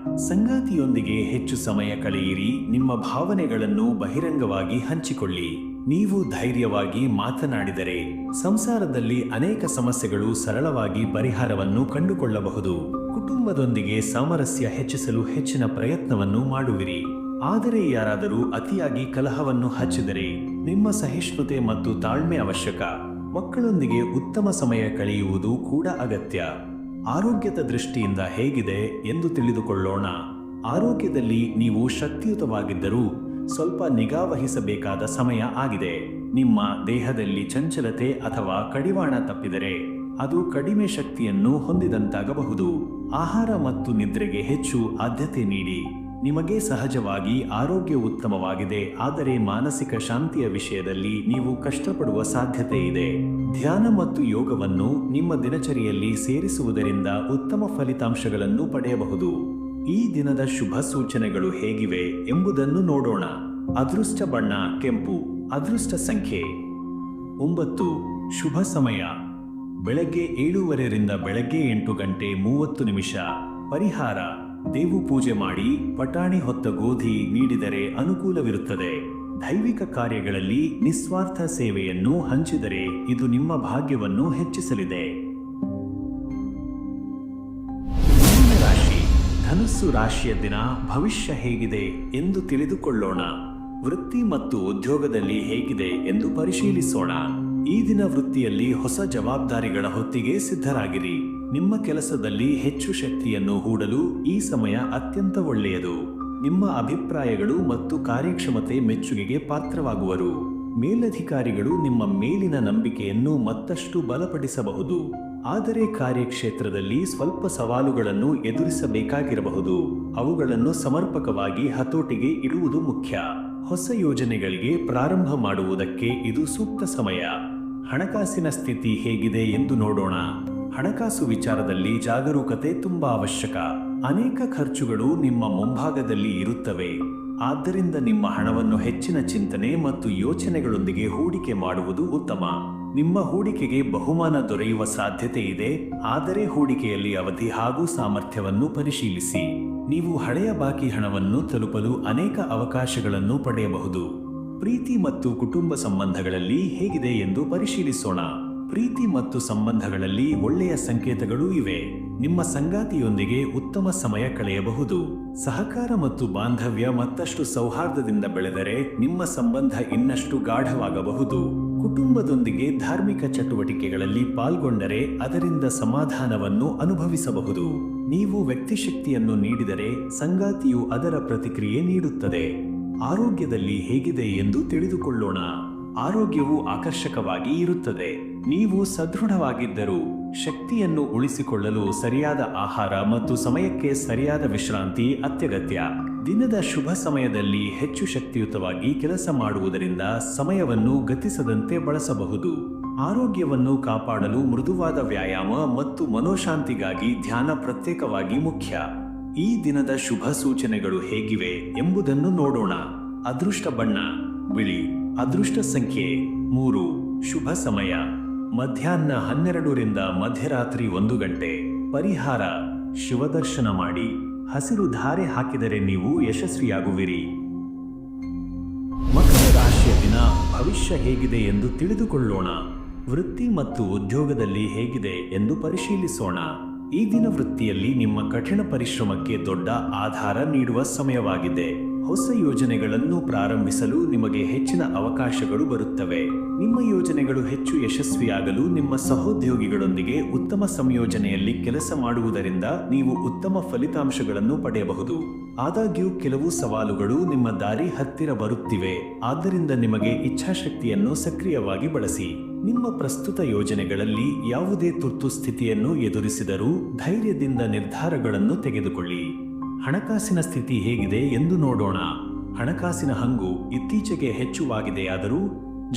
ಸಂಗಾತಿಯೊಂದಿಗೆ ಹೆಚ್ಚು ಸಮಯ ಕಳೆಯಿರಿ. ನಿಮ್ಮ ಭಾವನೆಗಳನ್ನು ಬಹಿರಂಗವಾಗಿ ಹಂಚಿಕೊಳ್ಳಿ. ನೀವು ಧೈರ್ಯವಾಗಿ ಮಾತನಾಡಿದರೆ ಸಂಸಾರದಲ್ಲಿ ಅನೇಕ ಸಮಸ್ಯೆಗಳು ಸರಳವಾಗಿ ಪರಿಹಾರವನ್ನು ಕಂಡುಕೊಳ್ಳಬಹುದು. ಕುಟುಂಬದೊಂದಿಗೆ ಸಾಮರಸ್ಯ ಹೆಚ್ಚಿಸಲು ಹೆಚ್ಚಿನ ಪ್ರಯತ್ನವನ್ನು ಮಾಡುವಿರಿ. ಆದರೆ ಯಾರಾದರೂ ಅತಿಯಾಗಿ ಕಲಹವನ್ನು ಹಚ್ಚಿದರೆ ನಿಮ್ಮ ಸಹಿಷ್ಣುತೆ ಮತ್ತು ತಾಳ್ಮೆ ಅವಶ್ಯಕ. ಮಕ್ಕಳೊಂದಿಗೆ ಉತ್ತಮ ಸಮಯ ಕಳೆಯುವುದು ಕೂಡ ಅಗತ್ಯ. ಆರೋಗ್ಯದ ದೃಷ್ಟಿಯಿಂದ ಹೇಗಿದೆ ಎಂದು ತಿಳಿದುಕೊಳ್ಳೋಣ. ಆರೋಗ್ಯದಲ್ಲಿ ನೀವು ಶಕ್ತಿಯುತವಾಗಿದ್ದರೂ ಸ್ವಲ್ಪ ನಿಗಾ ವಹಿಸಬೇಕಾದ ಸಮಯ ಆಗಿದೆ. ನಿಮ್ಮ ದೇಹದಲ್ಲಿ ಚಂಚಲತೆ ಅಥವಾ ಕಡಿವಾಣ ತಪ್ಪಿದರೆ ಅದು ಕಡಿಮೆ ಶಕ್ತಿಯನ್ನು ಹೊಂದಿದಂತಾಗಬಹುದು. ಆಹಾರ ಮತ್ತು ನಿದ್ರೆಗೆ ಹೆಚ್ಚು ಆದ್ಯತೆ ನೀಡಿ. ನಿಮಗೆ ಸಹಜವಾಗಿ ಆರೋಗ್ಯ ಉತ್ತಮವಾಗಿದೆ, ಆದರೆ ಮಾನಸಿಕ ಶಾಂತಿಯ ವಿಷಯದಲ್ಲಿ ನೀವು ಕಷ್ಟಪಡುವ ಸಾಧ್ಯತೆ ಇದೆ. ಧ್ಯಾನ ಮತ್ತು ಯೋಗವನ್ನು ನಿಮ್ಮ ದಿನಚರಿಯಲ್ಲಿ ಸೇರಿಸುವುದರಿಂದ ಉತ್ತಮ ಫಲಿತಾಂಶಗಳನ್ನು ಪಡೆಯಬಹುದು. ಈ ದಿನದ ಶುಭ ಸೂಚನೆಗಳು ಹೇಗಿವೆ ಎಂಬುದನ್ನು ನೋಡೋಣ. ಅದೃಷ್ಟ ಬಣ್ಣ ಕೆಂಪು. ಅದೃಷ್ಟ ಸಂಖ್ಯೆ 9. ಶುಭ ಸಮಯ ಬೆಳಗ್ಗೆ 7:30ರಿಂದ ಬೆಳಗ್ಗೆ 8 ಗಂಟೆ 30 ನಿಮಿಷ. ಪರಿಹಾರ: ದೇವು ಪೂಜೆ ಮಾಡಿ ಪಟಾಣಿ ಹೊತ್ತ ಗೋಧಿ ನೀಡಿದರೆ ಅನುಕೂಲವಿರುತ್ತದೆ. ದೈವಿಕ ಕಾರ್ಯಗಳಲ್ಲಿ ನಿಸ್ವಾರ್ಥ ಸೇವೆಯನ್ನು ಹಂಚಿದರೆ ಇದು ನಿಮ್ಮ ಭಾಗ್ಯವನ್ನು ಹೆಚ್ಚಿಸಲಿದೆ. ರಾಶಿ ಧನುಸ್ಸು ರಾಶಿಯ ದಿನ. ಭವಿಷ್ಯ ಹೇಗಿದೆ ಎಂದು ತಿಳಿದುಕೊಳ್ಳೋಣ. ವೃತ್ತಿ ಮತ್ತು ಉದ್ಯೋಗದಲ್ಲಿ ಹೇಗಿದೆ ಎಂದು ಪರಿಶೀಲಿಸೋಣ. ಈ ದಿನ ವೃತ್ತಿಯಲ್ಲಿ ಹೊಸ ಜವಾಬ್ದಾರಿಗಳ ಹೊತ್ತಿಗೆ ಸಿದ್ಧರಾಗಿರಿ. ನಿಮ್ಮ ಕೆಲಸದಲ್ಲಿ ಹೆಚ್ಚು ಶಕ್ತಿಯನ್ನು ಹೂಡಲು ಈ ಸಮಯ ಅತ್ಯಂತ ಒಳ್ಳೆಯದು. ನಿಮ್ಮ ಅಭಿಪ್ರಾಯಗಳು ಮತ್ತು ಕಾರ್ಯಕ್ಷಮತೆ ಮೆಚ್ಚುಗೆಗೆ ಪಾತ್ರವಾಗುವರು. ಮೇಲಧಿಕಾರಿಗಳು ನಿಮ್ಮ ಮೇಲಿನ ನಂಬಿಕೆಯನ್ನು ಮತ್ತಷ್ಟು ಬಲಪಡಿಸಬಹುದು. ಆದರೆ ಕಾರ್ಯಕ್ಷೇತ್ರದಲ್ಲಿ ಸ್ವಲ್ಪ ಸವಾಲುಗಳನ್ನು ಎದುರಿಸಬೇಕಾಗಿರಬಹುದು. ಅವುಗಳನ್ನು ಸಮರ್ಪಕವಾಗಿ ಹತೋಟಿಗೆ ಇಡುವುದು ಮುಖ್ಯ. ಹೊಸ ಯೋಜನೆಗಳಿಗೆ ಪ್ರಾರಂಭ ಮಾಡುವುದಕ್ಕೆ ಇದು ಸೂಕ್ತ ಸಮಯ. ಹಣಕಾಸಿನ ಸ್ಥಿತಿ ಹೇಗಿದೆ ಎಂದು ನೋಡೋಣ. ಹಣಕಾಸು ವಿಚಾರದಲ್ಲಿ ಜಾಗರೂಕತೆ ತುಂಬಾ ಅವಶ್ಯಕ. ಅನೇಕ ಖರ್ಚುಗಳು ನಿಮ್ಮ ಮುಂಭಾಗದಲ್ಲಿ ಇರುತ್ತವೆ. ಆದ್ದರಿಂದ ನಿಮ್ಮ ಹಣವನ್ನು ಹೆಚ್ಚಿನ ಚಿಂತನೆ ಮತ್ತು ಯೋಚನೆಗಳೊಂದಿಗೆ ಹೂಡಿಕೆ ಮಾಡುವುದು ಉತ್ತಮ. ನಿಮ್ಮ ಹೂಡಿಕೆಗೆ ಬಹುಮಾನ ದೊರೆಯುವ ಸಾಧ್ಯತೆ ಇದೆ, ಆದರೆ ಹೂಡಿಕೆಯಲ್ಲಿ ಅವಧಿ ಹಾಗೂ ಸಾಮರ್ಥ್ಯವನ್ನು ಪರಿಶೀಲಿಸಿ. ನೀವು ಹಳೆಯ ಬಾಕಿ ಹಣವನ್ನು ತಲುಪಲು ಅನೇಕ ಅವಕಾಶಗಳನ್ನು ಪಡೆಯಬಹುದು. ಪ್ರೀತಿ ಮತ್ತು ಕುಟುಂಬ ಸಂಬಂಧಗಳಲ್ಲಿ ಹೇಗಿದೆ ಎಂದು ಪರಿಶೀಲಿಸೋಣ. ಪ್ರೀತಿ ಮತ್ತು ಸಂಬಂಧಗಳಲ್ಲಿ ಒಳ್ಳೆಯ ಸಂಕೇತಗಳೂ ಇವೆ. ನಿಮ್ಮ ಸಂಗಾತಿಯೊಂದಿಗೆ ಉತ್ತಮ ಸಮಯ ಕಳೆಯಬಹುದು. ಸಹಕಾರ ಮತ್ತು ಬಾಂಧವ್ಯ ಮತ್ತಷ್ಟು ಸೌಹಾರ್ದದಿಂದ ಬೆಳೆದರೆ ನಿಮ್ಮ ಸಂಬಂಧ ಇನ್ನಷ್ಟು ಗಾಢವಾಗಬಹುದು. ಕುಟುಂಬದೊಂದಿಗೆ ಧಾರ್ಮಿಕ ಚಟುವಟಿಕೆಗಳಲ್ಲಿ ಪಾಲ್ಗೊಂಡರೆ ಅದರಿಂದ ಸಮಾಧಾನವನ್ನು ಅನುಭವಿಸಬಹುದು. ನೀವು ವ್ಯಕ್ತಿಶಕ್ತಿಯನ್ನು ನೀಡಿದರೆ ಸಂಗಾತಿಯು ಅದರ ಪ್ರತಿಕ್ರಿಯೆ ನೀಡುತ್ತದೆ. ಆರೋಗ್ಯದಲ್ಲಿ ಹೇಗಿದೆ ಎಂದು ತಿಳಿದುಕೊಳ್ಳೋಣ. ಆರೋಗ್ಯವು ಆಕರ್ಷಕವಾಗಿ ಇರುತ್ತದೆ. ನೀವು ಸದೃಢವಾಗಿದ್ದರೂ ಶಕ್ತಿಯನ್ನು ಉಳಿಸಿಕೊಳ್ಳಲು ಸರಿಯಾದ ಆಹಾರ ಮತ್ತು ಸಮಯಕ್ಕೆ ಸರಿಯಾದ ವಿಶ್ರಾಂತಿ ಅತ್ಯಗತ್ಯ. ದಿನದ ಶುಭ ಸಮಯದಲ್ಲಿ ಹೆಚ್ಚು ಶಕ್ತಿಯುತವಾಗಿ ಕೆಲಸ ಮಾಡುವುದರಿಂದ ಸಮಯವನ್ನು ಗತಿಸದಂತೆ ಬಳಸಬಹುದು. ಆರೋಗ್ಯವನ್ನು ಕಾಪಾಡಲು ಮೃದುವಾದ ವ್ಯಾಯಾಮ ಮತ್ತು ಮನೋಶಾಂತಿಗಾಗಿ ಧ್ಯಾನ ಪ್ರತ್ಯೇಕವಾಗಿ ಮುಖ್ಯ. ಈ ದಿನದ ಶುಭ ಸೂಚನೆಗಳು ಹೇಗಿವೆ ಎಂಬುದನ್ನು ನೋಡೋಣ. ಅದೃಷ್ಟ ಬಣ್ಣ ಬಿಳಿ. ಅದೃಷ್ಟ ಸಂಖ್ಯೆ 3. ಶುಭ ಸಮಯ ಮಧ್ಯಾಹ್ನ 12ರಿಂದ ಮಧ್ಯರಾತ್ರಿ 1 ಗಂಟೆ. ಪರಿಹಾರ: ಶಿವದರ್ಶನ ಮಾಡಿ, ಹಸಿರು ಧಾರೆ ಹಾಕಿದರೆ ನೀವು ಯಶಸ್ವಿಯಾಗುವಿರಿ. ಮಕರ ರಾಶಿಯ ದಿನ ಭವಿಷ್ಯ ಹೇಗಿದೆ ಎಂದು ತಿಳಿದುಕೊಳ್ಳೋಣ. ವೃತ್ತಿ ಮತ್ತು ಉದ್ಯೋಗದಲ್ಲಿ ಹೇಗಿದೆ ಎಂದು ಪರಿಶೀಲಿಸೋಣ. ಈ ದಿನ ವೃತ್ತಿಯಲ್ಲಿ ನಿಮ್ಮ ಕಠಿಣ ಪರಿಶ್ರಮಕ್ಕೆ ದೊಡ್ಡ ಆಧಾರ ನೀಡುವ ಸಮಯವಾಗಿದೆ. ಹೊಸ ಯೋಜನೆಗಳನ್ನು ಪ್ರಾರಂಭಿಸಲು ನಿಮಗೆ ಹೆಚ್ಚಿನ ಅವಕಾಶಗಳು ಬರುತ್ತವೆ. ನಿಮ್ಮ ಯೋಜನೆಗಳು ಹೆಚ್ಚು ಯಶಸ್ವಿಯಾಗಲು ನಿಮ್ಮ ಸಹೋದ್ಯೋಗಿಗಳೊಂದಿಗೆ ಉತ್ತಮ ಸಂಯೋಜನೆಯಲ್ಲಿ ಕೆಲಸ ಮಾಡುವುದರಿಂದ ನೀವು ಉತ್ತಮ ಫಲಿತಾಂಶಗಳನ್ನು ಪಡೆಯಬಹುದು. ಆದಾಗ್ಯೂ ಕೆಲವು ಸವಾಲುಗಳು ನಿಮ್ಮ ದಾರಿ ಹತ್ತಿರ ಬರುತ್ತಿವೆ, ಆದ್ದರಿಂದ ನಿಮಗೆ ಇಚ್ಛಾಶಕ್ತಿಯನ್ನು ಸಕ್ರಿಯವಾಗಿ ಬಳಸಿ. ನಿಮ್ಮ ಪ್ರಸ್ತುತ ಯೋಜನೆಗಳಲ್ಲಿ ಯಾವುದೇ ತುರ್ತು ಸ್ಥಿತಿಯನ್ನು ಎದುರಿಸಿದರೂ ಧೈರ್ಯದಿಂದ ನಿರ್ಧಾರಗಳನ್ನು ತೆಗೆದುಕೊಳ್ಳಿ. ಹಣಕಾಸಿನ ಸ್ಥಿತಿ ಹೇಗಿದೆ ಎಂದು ನೋಡೋಣ. ಹಣಕಾಸಿನ ಹಂಗು ಇತ್ತೀಚೆಗೆ ಹೆಚ್ಚುವಾಗಿದೆಯಾದರೂ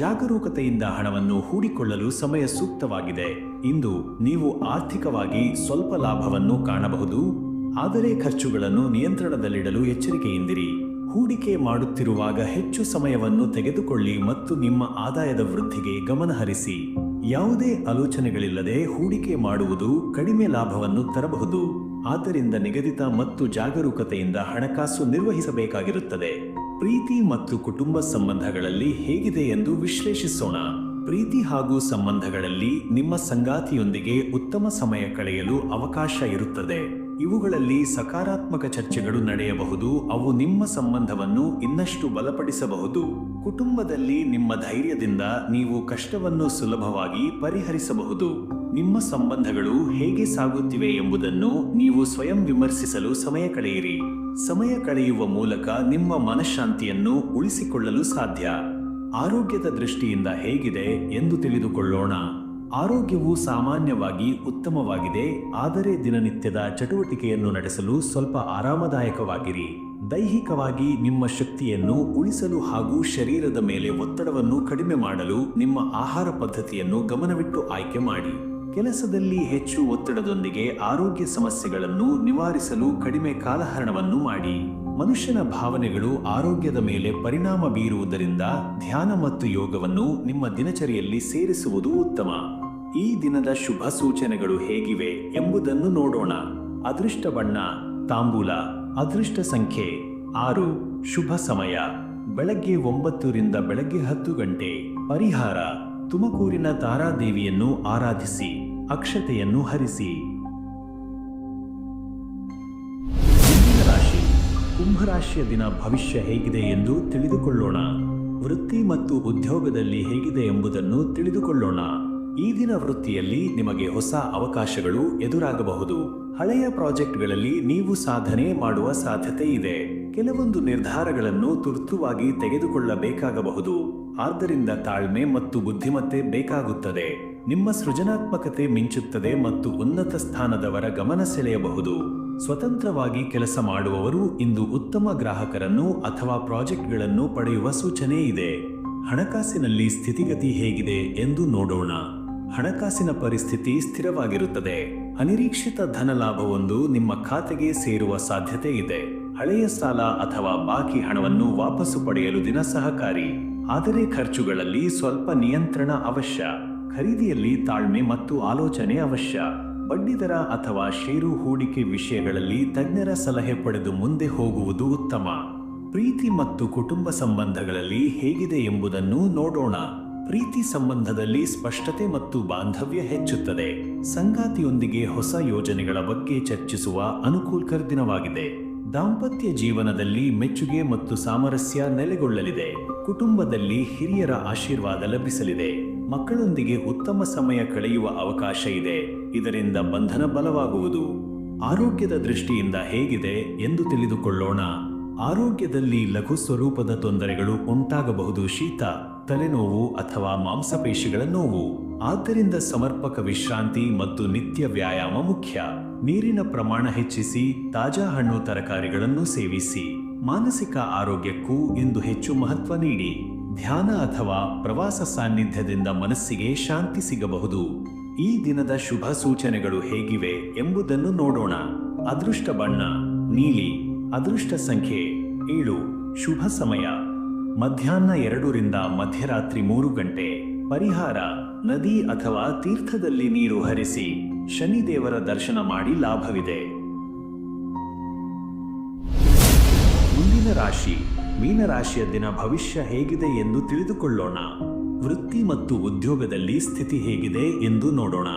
ಜಾಗರೂಕತೆಯಿಂದ ಹಣವನ್ನು ಹೂಡಿಕೊಳ್ಳಲು ಸಮಯ ಸೂಕ್ತವಾಗಿದೆ. ಇಂದು ನೀವು ಆರ್ಥಿಕವಾಗಿ ಸ್ವಲ್ಪ ಲಾಭವನ್ನು ಕಾಣಬಹುದು, ಆದರೆ ಖರ್ಚುಗಳನ್ನು ನಿಯಂತ್ರಣದಲ್ಲಿಡಲು ಎಚ್ಚರಿಕೆಯಿಂದಿರಿ. ಹೂಡಿಕೆ ಮಾಡುತ್ತಿರುವಾಗ ಹೆಚ್ಚು ಸಮಯವನ್ನು ತೆಗೆದುಕೊಳ್ಳಿ ಮತ್ತು ನಿಮ್ಮ ಆದಾಯದ ವೃದ್ಧಿಗೆ ಗಮನಹರಿಸಿ. ಯಾವುದೇ ಆಲೋಚನೆಗಳಿಲ್ಲದೆ ಹೂಡಿಕೆ ಮಾಡುವುದು ಕಡಿಮೆ ಲಾಭವನ್ನು ತರಬಹುದು, ಆದ್ದರಿಂದ ನಿಗದಿತ ಮತ್ತು ಜಾಗರೂಕತೆಯಿಂದ ಹಣಕಾಸು ನಿರ್ವಹಿಸಬೇಕಾಗಿರುತ್ತದೆ. ಪ್ರೀತಿ ಮತ್ತು ಕುಟುಂಬ ಸಂಬಂಧಗಳಲ್ಲಿ ಹೇಗಿದೆ ಎಂದು ವಿಶ್ಲೇಷಿಸೋಣ. ಪ್ರೀತಿ ಹಾಗೂ ಸಂಬಂಧಗಳಲ್ಲಿ ನಿಮ್ಮ ಸಂಗಾತಿಯೊಂದಿಗೆ ಉತ್ತಮ ಸಮಯ ಕಳೆಯಲು ಅವಕಾಶ ಇರುತ್ತದೆ. ಇವುಗಳಲ್ಲಿ ಸಕಾರಾತ್ಮಕ ಚರ್ಚೆಗಳು ನಡೆಯಬಹುದು, ಅವು ನಿಮ್ಮ ಸಂಬಂಧವನ್ನು ಇನ್ನಷ್ಟು ಬಲಪಡಿಸಬಹುದು. ಕುಟುಂಬದಲ್ಲಿ ನಿಮ್ಮ ಧೈರ್ಯದಿಂದ ನೀವು ಕಷ್ಟವನ್ನು ಸುಲಭವಾಗಿ ಪರಿಹರಿಸಬಹುದು. ನಿಮ್ಮ ಸಂಬಂಧಗಳು ಹೇಗೆ ಸಾಗುತ್ತಿವೆ ಎಂಬುದನ್ನು ನೀವು ಸ್ವಯಂ ವಿಮರ್ಶಿಸಲು ಸಮಯ ಕಳೆಯಿರಿ. ಸಮಯ ಕಳೆಯುವ ಮೂಲಕ ನಿಮ್ಮ ಮನಃಶಾಂತಿಯನ್ನು ಉಳಿಸಿಕೊಳ್ಳಲು ಸಾಧ್ಯ. ಆರೋಗ್ಯದ ದೃಷ್ಟಿಯಿಂದ ಹೇಗಿದೆ ಎಂದು ತಿಳಿದುಕೊಳ್ಳೋಣ. ಆರೋಗ್ಯವು ಸಾಮಾನ್ಯವಾಗಿ ಉತ್ತಮವಾಗಿದೆ, ಆದರೆ ದಿನನಿತ್ಯದ ಚಟುವಟಿಕೆಯನ್ನು ನಡೆಸಲು ಸ್ವಲ್ಪ ಆರಾಮದಾಯಕವಾಗಿರಿ. ದೈಹಿಕವಾಗಿ ನಿಮ್ಮ ಶಕ್ತಿಯನ್ನು ಉಳಿಸಲು ಹಾಗೂ ಶರೀರದ ಮೇಲೆ ಒತ್ತಡವನ್ನು ಕಡಿಮೆ ಮಾಡಲು ನಿಮ್ಮ ಆಹಾರ ಪದ್ಧತಿಯನ್ನು ಗಮನವಿಟ್ಟು ಆಯ್ಕೆ ಮಾಡಿ. ಕೆಲಸದಲ್ಲಿ ಹೆಚ್ಚು ಒತ್ತಡದೊಂದಿಗೆ ಆರೋಗ್ಯ ಸಮಸ್ಯೆಗಳನ್ನು ನಿವಾರಿಸಲು ಕಡಿಮೆ ಕಾಲಹರಣವನ್ನು ಮಾಡಿ. ಮನುಷ್ಯನ ಭಾವನೆಗಳು ಆರೋಗ್ಯದ ಮೇಲೆ ಪರಿಣಾಮ ಬೀರುವುದರಿಂದ ಧ್ಯಾನ ಮತ್ತು ಯೋಗವನ್ನು ನಿಮ್ಮ ದಿನಚರಿಯಲ್ಲಿ ಸೇರಿಸುವುದು ಉತ್ತಮ. ಈ ದಿನದ ಶುಭ ಸೂಚನೆಗಳು ಹೇಗಿವೆ ಎಂಬುದನ್ನು ನೋಡೋಣ. ಅದೃಷ್ಟ ಬಣ್ಣ ತಾಂಬೂಲ. ಅದೃಷ್ಟ ಸಂಖ್ಯೆ 6. ಶುಭ ಸಮಯ ಬೆಳಗ್ಗೆ 9ರಿಂದ ಬೆಳಗ್ಗೆ 10 ಗಂಟೆ. ಪರಿಹಾರ: ತುಮಕೂರಿನ ತಾರಾದೇವಿಯನ್ನು ಆರಾಧಿಸಿ, ಅಕ್ಷತೆಯನ್ನು ಹರಿಸಿ. ರಾಶಿ ಕುಂಭರಾಶಿಯ ದಿನ ಭವಿಷ್ಯ ಹೇಗಿದೆ ಎಂದು ತಿಳಿದುಕೊಳ್ಳೋಣ. ವೃತ್ತಿ ಮತ್ತು ಉದ್ಯೋಗದಲ್ಲಿ ಹೇಗಿದೆ ಎಂಬುದನ್ನು ತಿಳಿದುಕೊಳ್ಳೋಣ. ಈ ದಿನ ವೃತ್ತಿಯಲ್ಲಿ ನಿಮಗೆ ಹೊಸ ಅವಕಾಶಗಳು ಎದುರಾಗಬಹುದು. ಹಳೆಯ ಪ್ರಾಜೆಕ್ಟ್ಗಳಲ್ಲಿ ನೀವು ಸಾಧನೆ ಮಾಡುವ ಸಾಧ್ಯತೆ ಇದೆ. ಕೆಲವೊಂದು ನಿರ್ಧಾರಗಳನ್ನು ತುರ್ತುವಾಗಿ ತೆಗೆದುಕೊಳ್ಳಬೇಕಾಗಬಹುದು, ಆದ್ದರಿಂದ ತಾಳ್ಮೆ ಮತ್ತು ಬುದ್ಧಿಮತ್ತೆ ಬೇಕಾಗುತ್ತದೆ. ನಿಮ್ಮ ಸೃಜನಾತ್ಮಕತೆ ಮಿಂಚುತ್ತದೆ ಮತ್ತು ಉನ್ನತ ಸ್ಥಾನದವರ ಗಮನ ಸೆಳೆಯಬಹುದು. ಸ್ವತಂತ್ರವಾಗಿ ಕೆಲಸ ಮಾಡುವವರು ಇಂದು ಉತ್ತಮ ಗ್ರಾಹಕರನ್ನು ಅಥವಾ ಪ್ರಾಜೆಕ್ಟ್ಗಳನ್ನು ಪಡೆಯುವ ಸೂಚನೆ ಇದೆ. ಹಣಕಾಸಿನಲ್ಲಿ ಸ್ಥಿತಿಗತಿ ಹೇಗಿದೆ ಎಂದು ನೋಡೋಣ. ಹಣಕಾಸಿನ ಪರಿಸ್ಥಿತಿ ಸ್ಥಿರವಾಗಿರುತ್ತದೆ. ಅನಿರೀಕ್ಷಿತ ಧನಲಾಭವೊಂದು ನಿಮ್ಮ ಖಾತೆಗೆ ಸೇರುವ ಸಾಧ್ಯತೆ ಇದೆ. ಹಳೆಯ ಸಾಲ ಅಥವಾ ಬಾಕಿ ಹಣವನ್ನು ವಾಪಸ್ಸು ಪಡೆಯಲು ದಿನ ಸಹಕಾರಿ, ಆದರೆ ಖರ್ಚುಗಳಲ್ಲಿ ಸ್ವಲ್ಪ ನಿಯಂತ್ರಣ ಅವಶ್ಯ. ಖರೀದಿಯಲ್ಲಿ ತಾಳ್ಮೆ ಮತ್ತು ಆಲೋಚನೆ ಅವಶ್ಯ. ಬಡ್ಡಿದರ ಅಥವಾ ಷೇರು ಹೂಡಿಕೆ ವಿಷಯಗಳಲ್ಲಿ ತಜ್ಞರ ಸಲಹೆ ಪಡೆದು ಮುಂದೆ ಹೋಗುವುದು ಉತ್ತಮ. ಪ್ರೀತಿ ಮತ್ತು ಕುಟುಂಬ ಸಂಬಂಧಗಳಲ್ಲಿ ಹೇಗಿದೆ ಎಂಬುದನ್ನು ನೋಡೋಣ. ಪ್ರೀತಿ ಸಂಬಂಧದಲ್ಲಿ ಸ್ಪಷ್ಟತೆ ಮತ್ತು ಬಾಂಧವ್ಯ ಹೆಚ್ಚುತ್ತದೆ. ಸಂಗಾತಿಯೊಂದಿಗೆ ಹೊಸ ಯೋಜನೆಗಳ ಬಗ್ಗೆ ಚರ್ಚಿಸುವ ಅನುಕೂಲಕರ ದಿನವಾಗಿದೆ. ದಾಂಪತ್ಯ ಜೀವನದಲ್ಲಿ ಮೆಚ್ಚುಗೆ ಮತ್ತು ಸಾಮರಸ್ಯ ನೆಲೆಗೊಳ್ಳಲಿದೆ. ಕುಟುಂಬದಲ್ಲಿ ಹಿರಿಯರ ಆಶೀರ್ವಾದ ಲಭಿಸಲಿದೆ. ಮಕ್ಕಳೊಂದಿಗೆ ಉತ್ತಮ ಸಮಯ ಕಳೆಯುವ ಅವಕಾಶ ಇದೆ, ಇದರಿಂದ ಬಂಧನ ಬಲವಾಗುವುದು. ಆರೋಗ್ಯದ ದೃಷ್ಟಿಯಿಂದ ಹೇಗಿದೆ ಎಂದು ತಿಳಿದುಕೊಳ್ಳೋಣ. ಆರೋಗ್ಯದಲ್ಲಿ ಲಘು ಸ್ವರೂಪದ ತೊಂದರೆಗಳು ಉಂಟಾಗಬಹುದು. ಶೀತ, ತಲೆನೋವು ಅಥವಾ ಮಾಂಸಪೇಶಿಗಳ ನೋವು. ಆದ್ದರಿಂದ ಸಮರ್ಪಕ ವಿಶ್ರಾಂತಿ ಮತ್ತು ನಿತ್ಯ ವ್ಯಾಯಾಮ ಮುಖ್ಯ. ನೀರಿನ ಪ್ರಮಾಣ ಹೆಚ್ಚಿಸಿ, ತಾಜಾ ಹಣ್ಣು ತರಕಾರಿಗಳನ್ನು ಸೇವಿಸಿ. ಮಾನಸಿಕ ಆರೋಗ್ಯಕ್ಕೂ ಇಂದು ಹೆಚ್ಚು ಮಹತ್ವ ನೀಡಿ. ಧ್ಯಾನ ಅಥವಾ ಪ್ರವಾಸ ಸಾನ್ನಿಧ್ಯದಿಂದ ಮನಸ್ಸಿಗೆ ಶಾಂತಿ ಸಿಗಬಹುದು. ಈ ದಿನದ ಶುಭ ಸೂಚನೆಗಳು ಹೇಗಿವೆ ಎಂಬುದನ್ನು ನೋಡೋಣ. ಅದೃಷ್ಟ ಬಣ್ಣ ನೀಲಿ. ಅದೃಷ್ಟ ಸಂಖ್ಯೆ 7. ಶುಭ ಸಮಯ ಮಧ್ಯಾಹ್ನ 2 ರಿಂದ ಮಧ್ಯರಾತ್ರಿ 3 ಗಂಟೆ. ಪರಿಹಾರ ನದಿ ಅಥವಾ ತೀರ್ಥದಲ್ಲಿ ನೀರು ಹರಿಸಿ ಶನಿದೇವರ ದರ್ಶನ ಮಾಡಿ ಲಾಭವಿದೆ. ಮುಂದಿನ ರಾಶಿ ಮೀನರಾಶಿಯ ದಿನ ಭವಿಷ್ಯ ಹೇಗಿದೆ ಎಂದು ತಿಳಿದುಕೊಳ್ಳೋಣ. ವೃತ್ತಿ ಮತ್ತು ಉದ್ಯೋಗದಲ್ಲಿ ಸ್ಥಿತಿ ಹೇಗಿದೆ ಎಂದು ನೋಡೋಣ.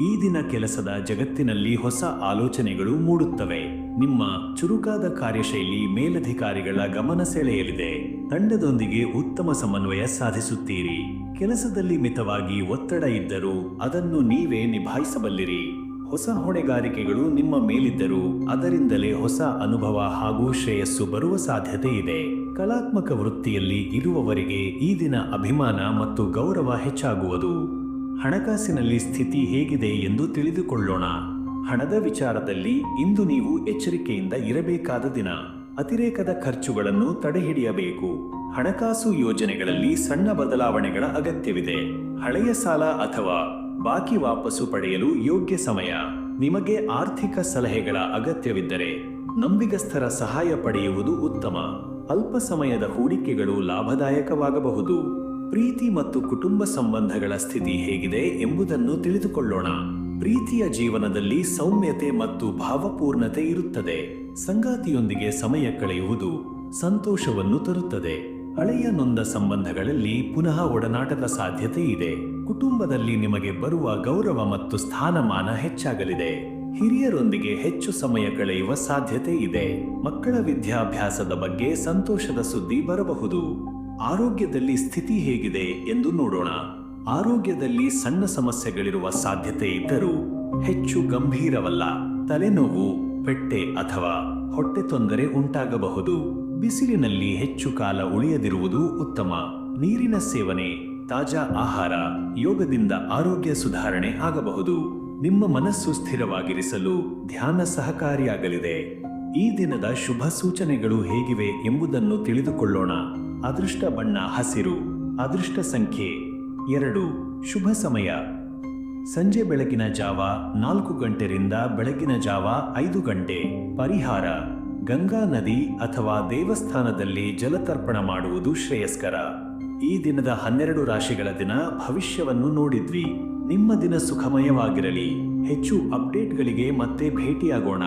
ಈ ದಿನ ಕೆಲಸದ ಜಗತ್ತಿನಲ್ಲಿ ಹೊಸ ಆಲೋಚನೆಗಳು ಮೂಡುತ್ತವೆ. ನಿಮ್ಮ ಚುರುಕಾದ ಕಾರ್ಯಶೈಲಿ ಮೇಲಧಿಕಾರಿಗಳ ಗಮನ ಸೆಳೆಯಲಿದೆ. ತಂಡದೊಂದಿಗೆ ಉತ್ತಮ ಸಮನ್ವಯ ಸಾಧಿಸುತ್ತೀರಿ. ಕೆಲಸದಲ್ಲಿ ಮಿತವಾಗಿ ಒತ್ತಡ ಇದ್ದರೂ ಅದನ್ನು ನೀವೇ ನಿಭಾಯಿಸಬಲ್ಲಿರಿ. ಹೊಸ ಹೊಣೆಗಾರಿಕೆಗಳು ನಿಮ್ಮ ಮೇಲಿದ್ದರೂ ಅದರಿಂದಲೇ ಹೊಸ ಅನುಭವ ಹಾಗೂ ಶ್ರೇಯಸ್ಸು ಬರುವ ಸಾಧ್ಯತೆ ಇದೆ. ಕಲಾತ್ಮಕ ವೃತ್ತಿಯಲ್ಲಿ ಇರುವವರಿಗೆ ಈ ದಿನ ಅಭಿಮಾನ ಮತ್ತು ಗೌರವ ಹೆಚ್ಚಾಗುವುದು. ಹಣಕಾಸಿನಲ್ಲಿ ಸ್ಥಿತಿ ಹೇಗಿದೆ ಎಂದು ತಿಳಿದುಕೊಳ್ಳೋಣ. ಹಣದ ವಿಚಾರದಲ್ಲಿ ಇಂದು ನೀವು ಎಚ್ಚರಿಕೆಯಿಂದ ಇರಬೇಕಾದ ದಿನ. ಅತಿರೇಕದ ಖರ್ಚುಗಳನ್ನು ತಡೆಹಿಡಿಯಬೇಕು. ಹಣಕಾಸು ಯೋಜನೆಗಳಲ್ಲಿ ಸಣ್ಣ ಬದಲಾವಣೆಗಳ ಅಗತ್ಯವಿದೆ. ಹಳೆಯ ಸಾಲ ಅಥವಾ ಬಾಕಿ ವಾಪಸ್ಸು ಪಡೆಯಲು ಯೋಗ್ಯ ಸಮಯ. ನಿಮಗೆ ಆರ್ಥಿಕ ಸಲಹೆಗಳ ಅಗತ್ಯವಿದ್ದರೆ ನಂಬಿಗಸ್ಥರ ಸಹಾಯ ಪಡೆಯುವುದು ಉತ್ತಮ. ಅಲ್ಪ ಸಮಯದ ಹೂಡಿಕೆಗಳು ಲಾಭದಾಯಕವಾಗಬಹುದು. ಪ್ರೀತಿ ಮತ್ತು ಕುಟುಂಬ ಸಂಬಂಧಗಳ ಸ್ಥಿತಿ ಹೇಗಿದೆ ಎಂಬುದನ್ನು ತಿಳಿದುಕೊಳ್ಳೋಣ. ಪ್ರೀತಿಯ ಜೀವನದಲ್ಲಿ ಸೌಮ್ಯತೆ ಮತ್ತು ಭಾವಪೂರ್ಣತೆ ಇರುತ್ತದೆ. ಸಂಗಾತಿಯೊಂದಿಗೆ ಸಮಯ ಕಳೆಯುವುದು ಸಂತೋಷವನ್ನು ತರುತ್ತದೆ. ಹಳೆಯ ನೊಂದ ಸಂಬಂಧಗಳಲ್ಲಿ ಪುನಃ ಒಡನಾಟದ ಸಾಧ್ಯತೆ ಇದೆ. ಕುಟುಂಬದಲ್ಲಿ ನಿಮಗೆ ಬರುವ ಗೌರವ ಮತ್ತು ಸ್ಥಾನಮಾನ ಹೆಚ್ಚಾಗಲಿದೆ. ಹಿರಿಯರೊಂದಿಗೆ ಹೆಚ್ಚು ಸಮಯ ಕಳೆಯುವ ಸಾಧ್ಯತೆ ಇದೆ. ಮಕ್ಕಳ ವಿದ್ಯಾಭ್ಯಾಸದ ಬಗ್ಗೆ ಸಂತೋಷದ ಸುದ್ದಿ ಬರಬಹುದು. ಆರೋಗ್ಯದಲ್ಲಿ ಸ್ಥಿತಿ ಹೇಗಿದೆ ಎಂದು ನೋಡೋಣ. ಆರೋಗ್ಯದಲ್ಲಿ ಸಣ್ಣ ಸಮಸ್ಯೆಗಳಿರುವ ಸಾಧ್ಯತೆ ಇದ್ದರೂ ಹೆಚ್ಚು ಗಂಭೀರವಲ್ಲ. ತಲೆನೋವು, ಪೆಟ್ಟೆ ಅಥವಾ ಹೊಟ್ಟೆ ತೊಂದರೆ ಉಂಟಾಗಬಹುದು. ಬಿಸಿಲಿನಲ್ಲಿ ಹೆಚ್ಚು ಕಾಲ ಉಳಿಯದಿರುವುದು ಉತ್ತಮ. ನೀರಿನ ಸೇವನೆ, ತಾಜಾ ಆಹಾರ, ಯೋಗದಿಂದ ಆರೋಗ್ಯ ಸುಧಾರಣೆ ಆಗಬಹುದು. ನಿಮ್ಮ ಮನಸ್ಸು ಸ್ಥಿರವಾಗಿರಿಸಲು ಧ್ಯಾನ ಸಹಕಾರಿಯಾಗಲಿದೆ. ಈ ದಿನದ ಶುಭ ಸೂಚನೆಗಳು ಹೇಗಿವೆ ಎಂಬುದನ್ನು ತಿಳಿದುಕೊಳ್ಳೋಣ. ಅದೃಷ್ಟ ಬಣ್ಣ ಹಸಿರು. ಅದೃಷ್ಟ ಸಂಖ್ಯೆ 2. ಶುಭ ಸಮಯ ಸಂಜೆ ಬೆಳಗಿನ ಜಾವ 4 ಗಂಟೆರಿಂದ ಬೆಳಗಿನ ಜಾವ 5 ಗಂಟೆ. ಪರಿಹಾರ ಗಂಗಾ ನದಿ ಅಥವಾ ದೇವಸ್ಥಾನದಲ್ಲಿ ಜಲತರ್ಪಣ ಮಾಡುವುದು ಶ್ರೇಯಸ್ಕರ. ಈ ದಿನದ 12 ರಾಶಿಗಳ ದಿನ ಭವಿಷ್ಯವನ್ನು ನೋಡಿದ್ವಿ. ನಿಮ್ಮ ದಿನ ಸುಖಮಯವಾಗಿರಲಿ. ಹೆಚ್ಚು ಅಪ್ಡೇಟ್ಗಳಿಗೆ ಮತ್ತೆ ಭೇಟಿಯಾಗೋಣ.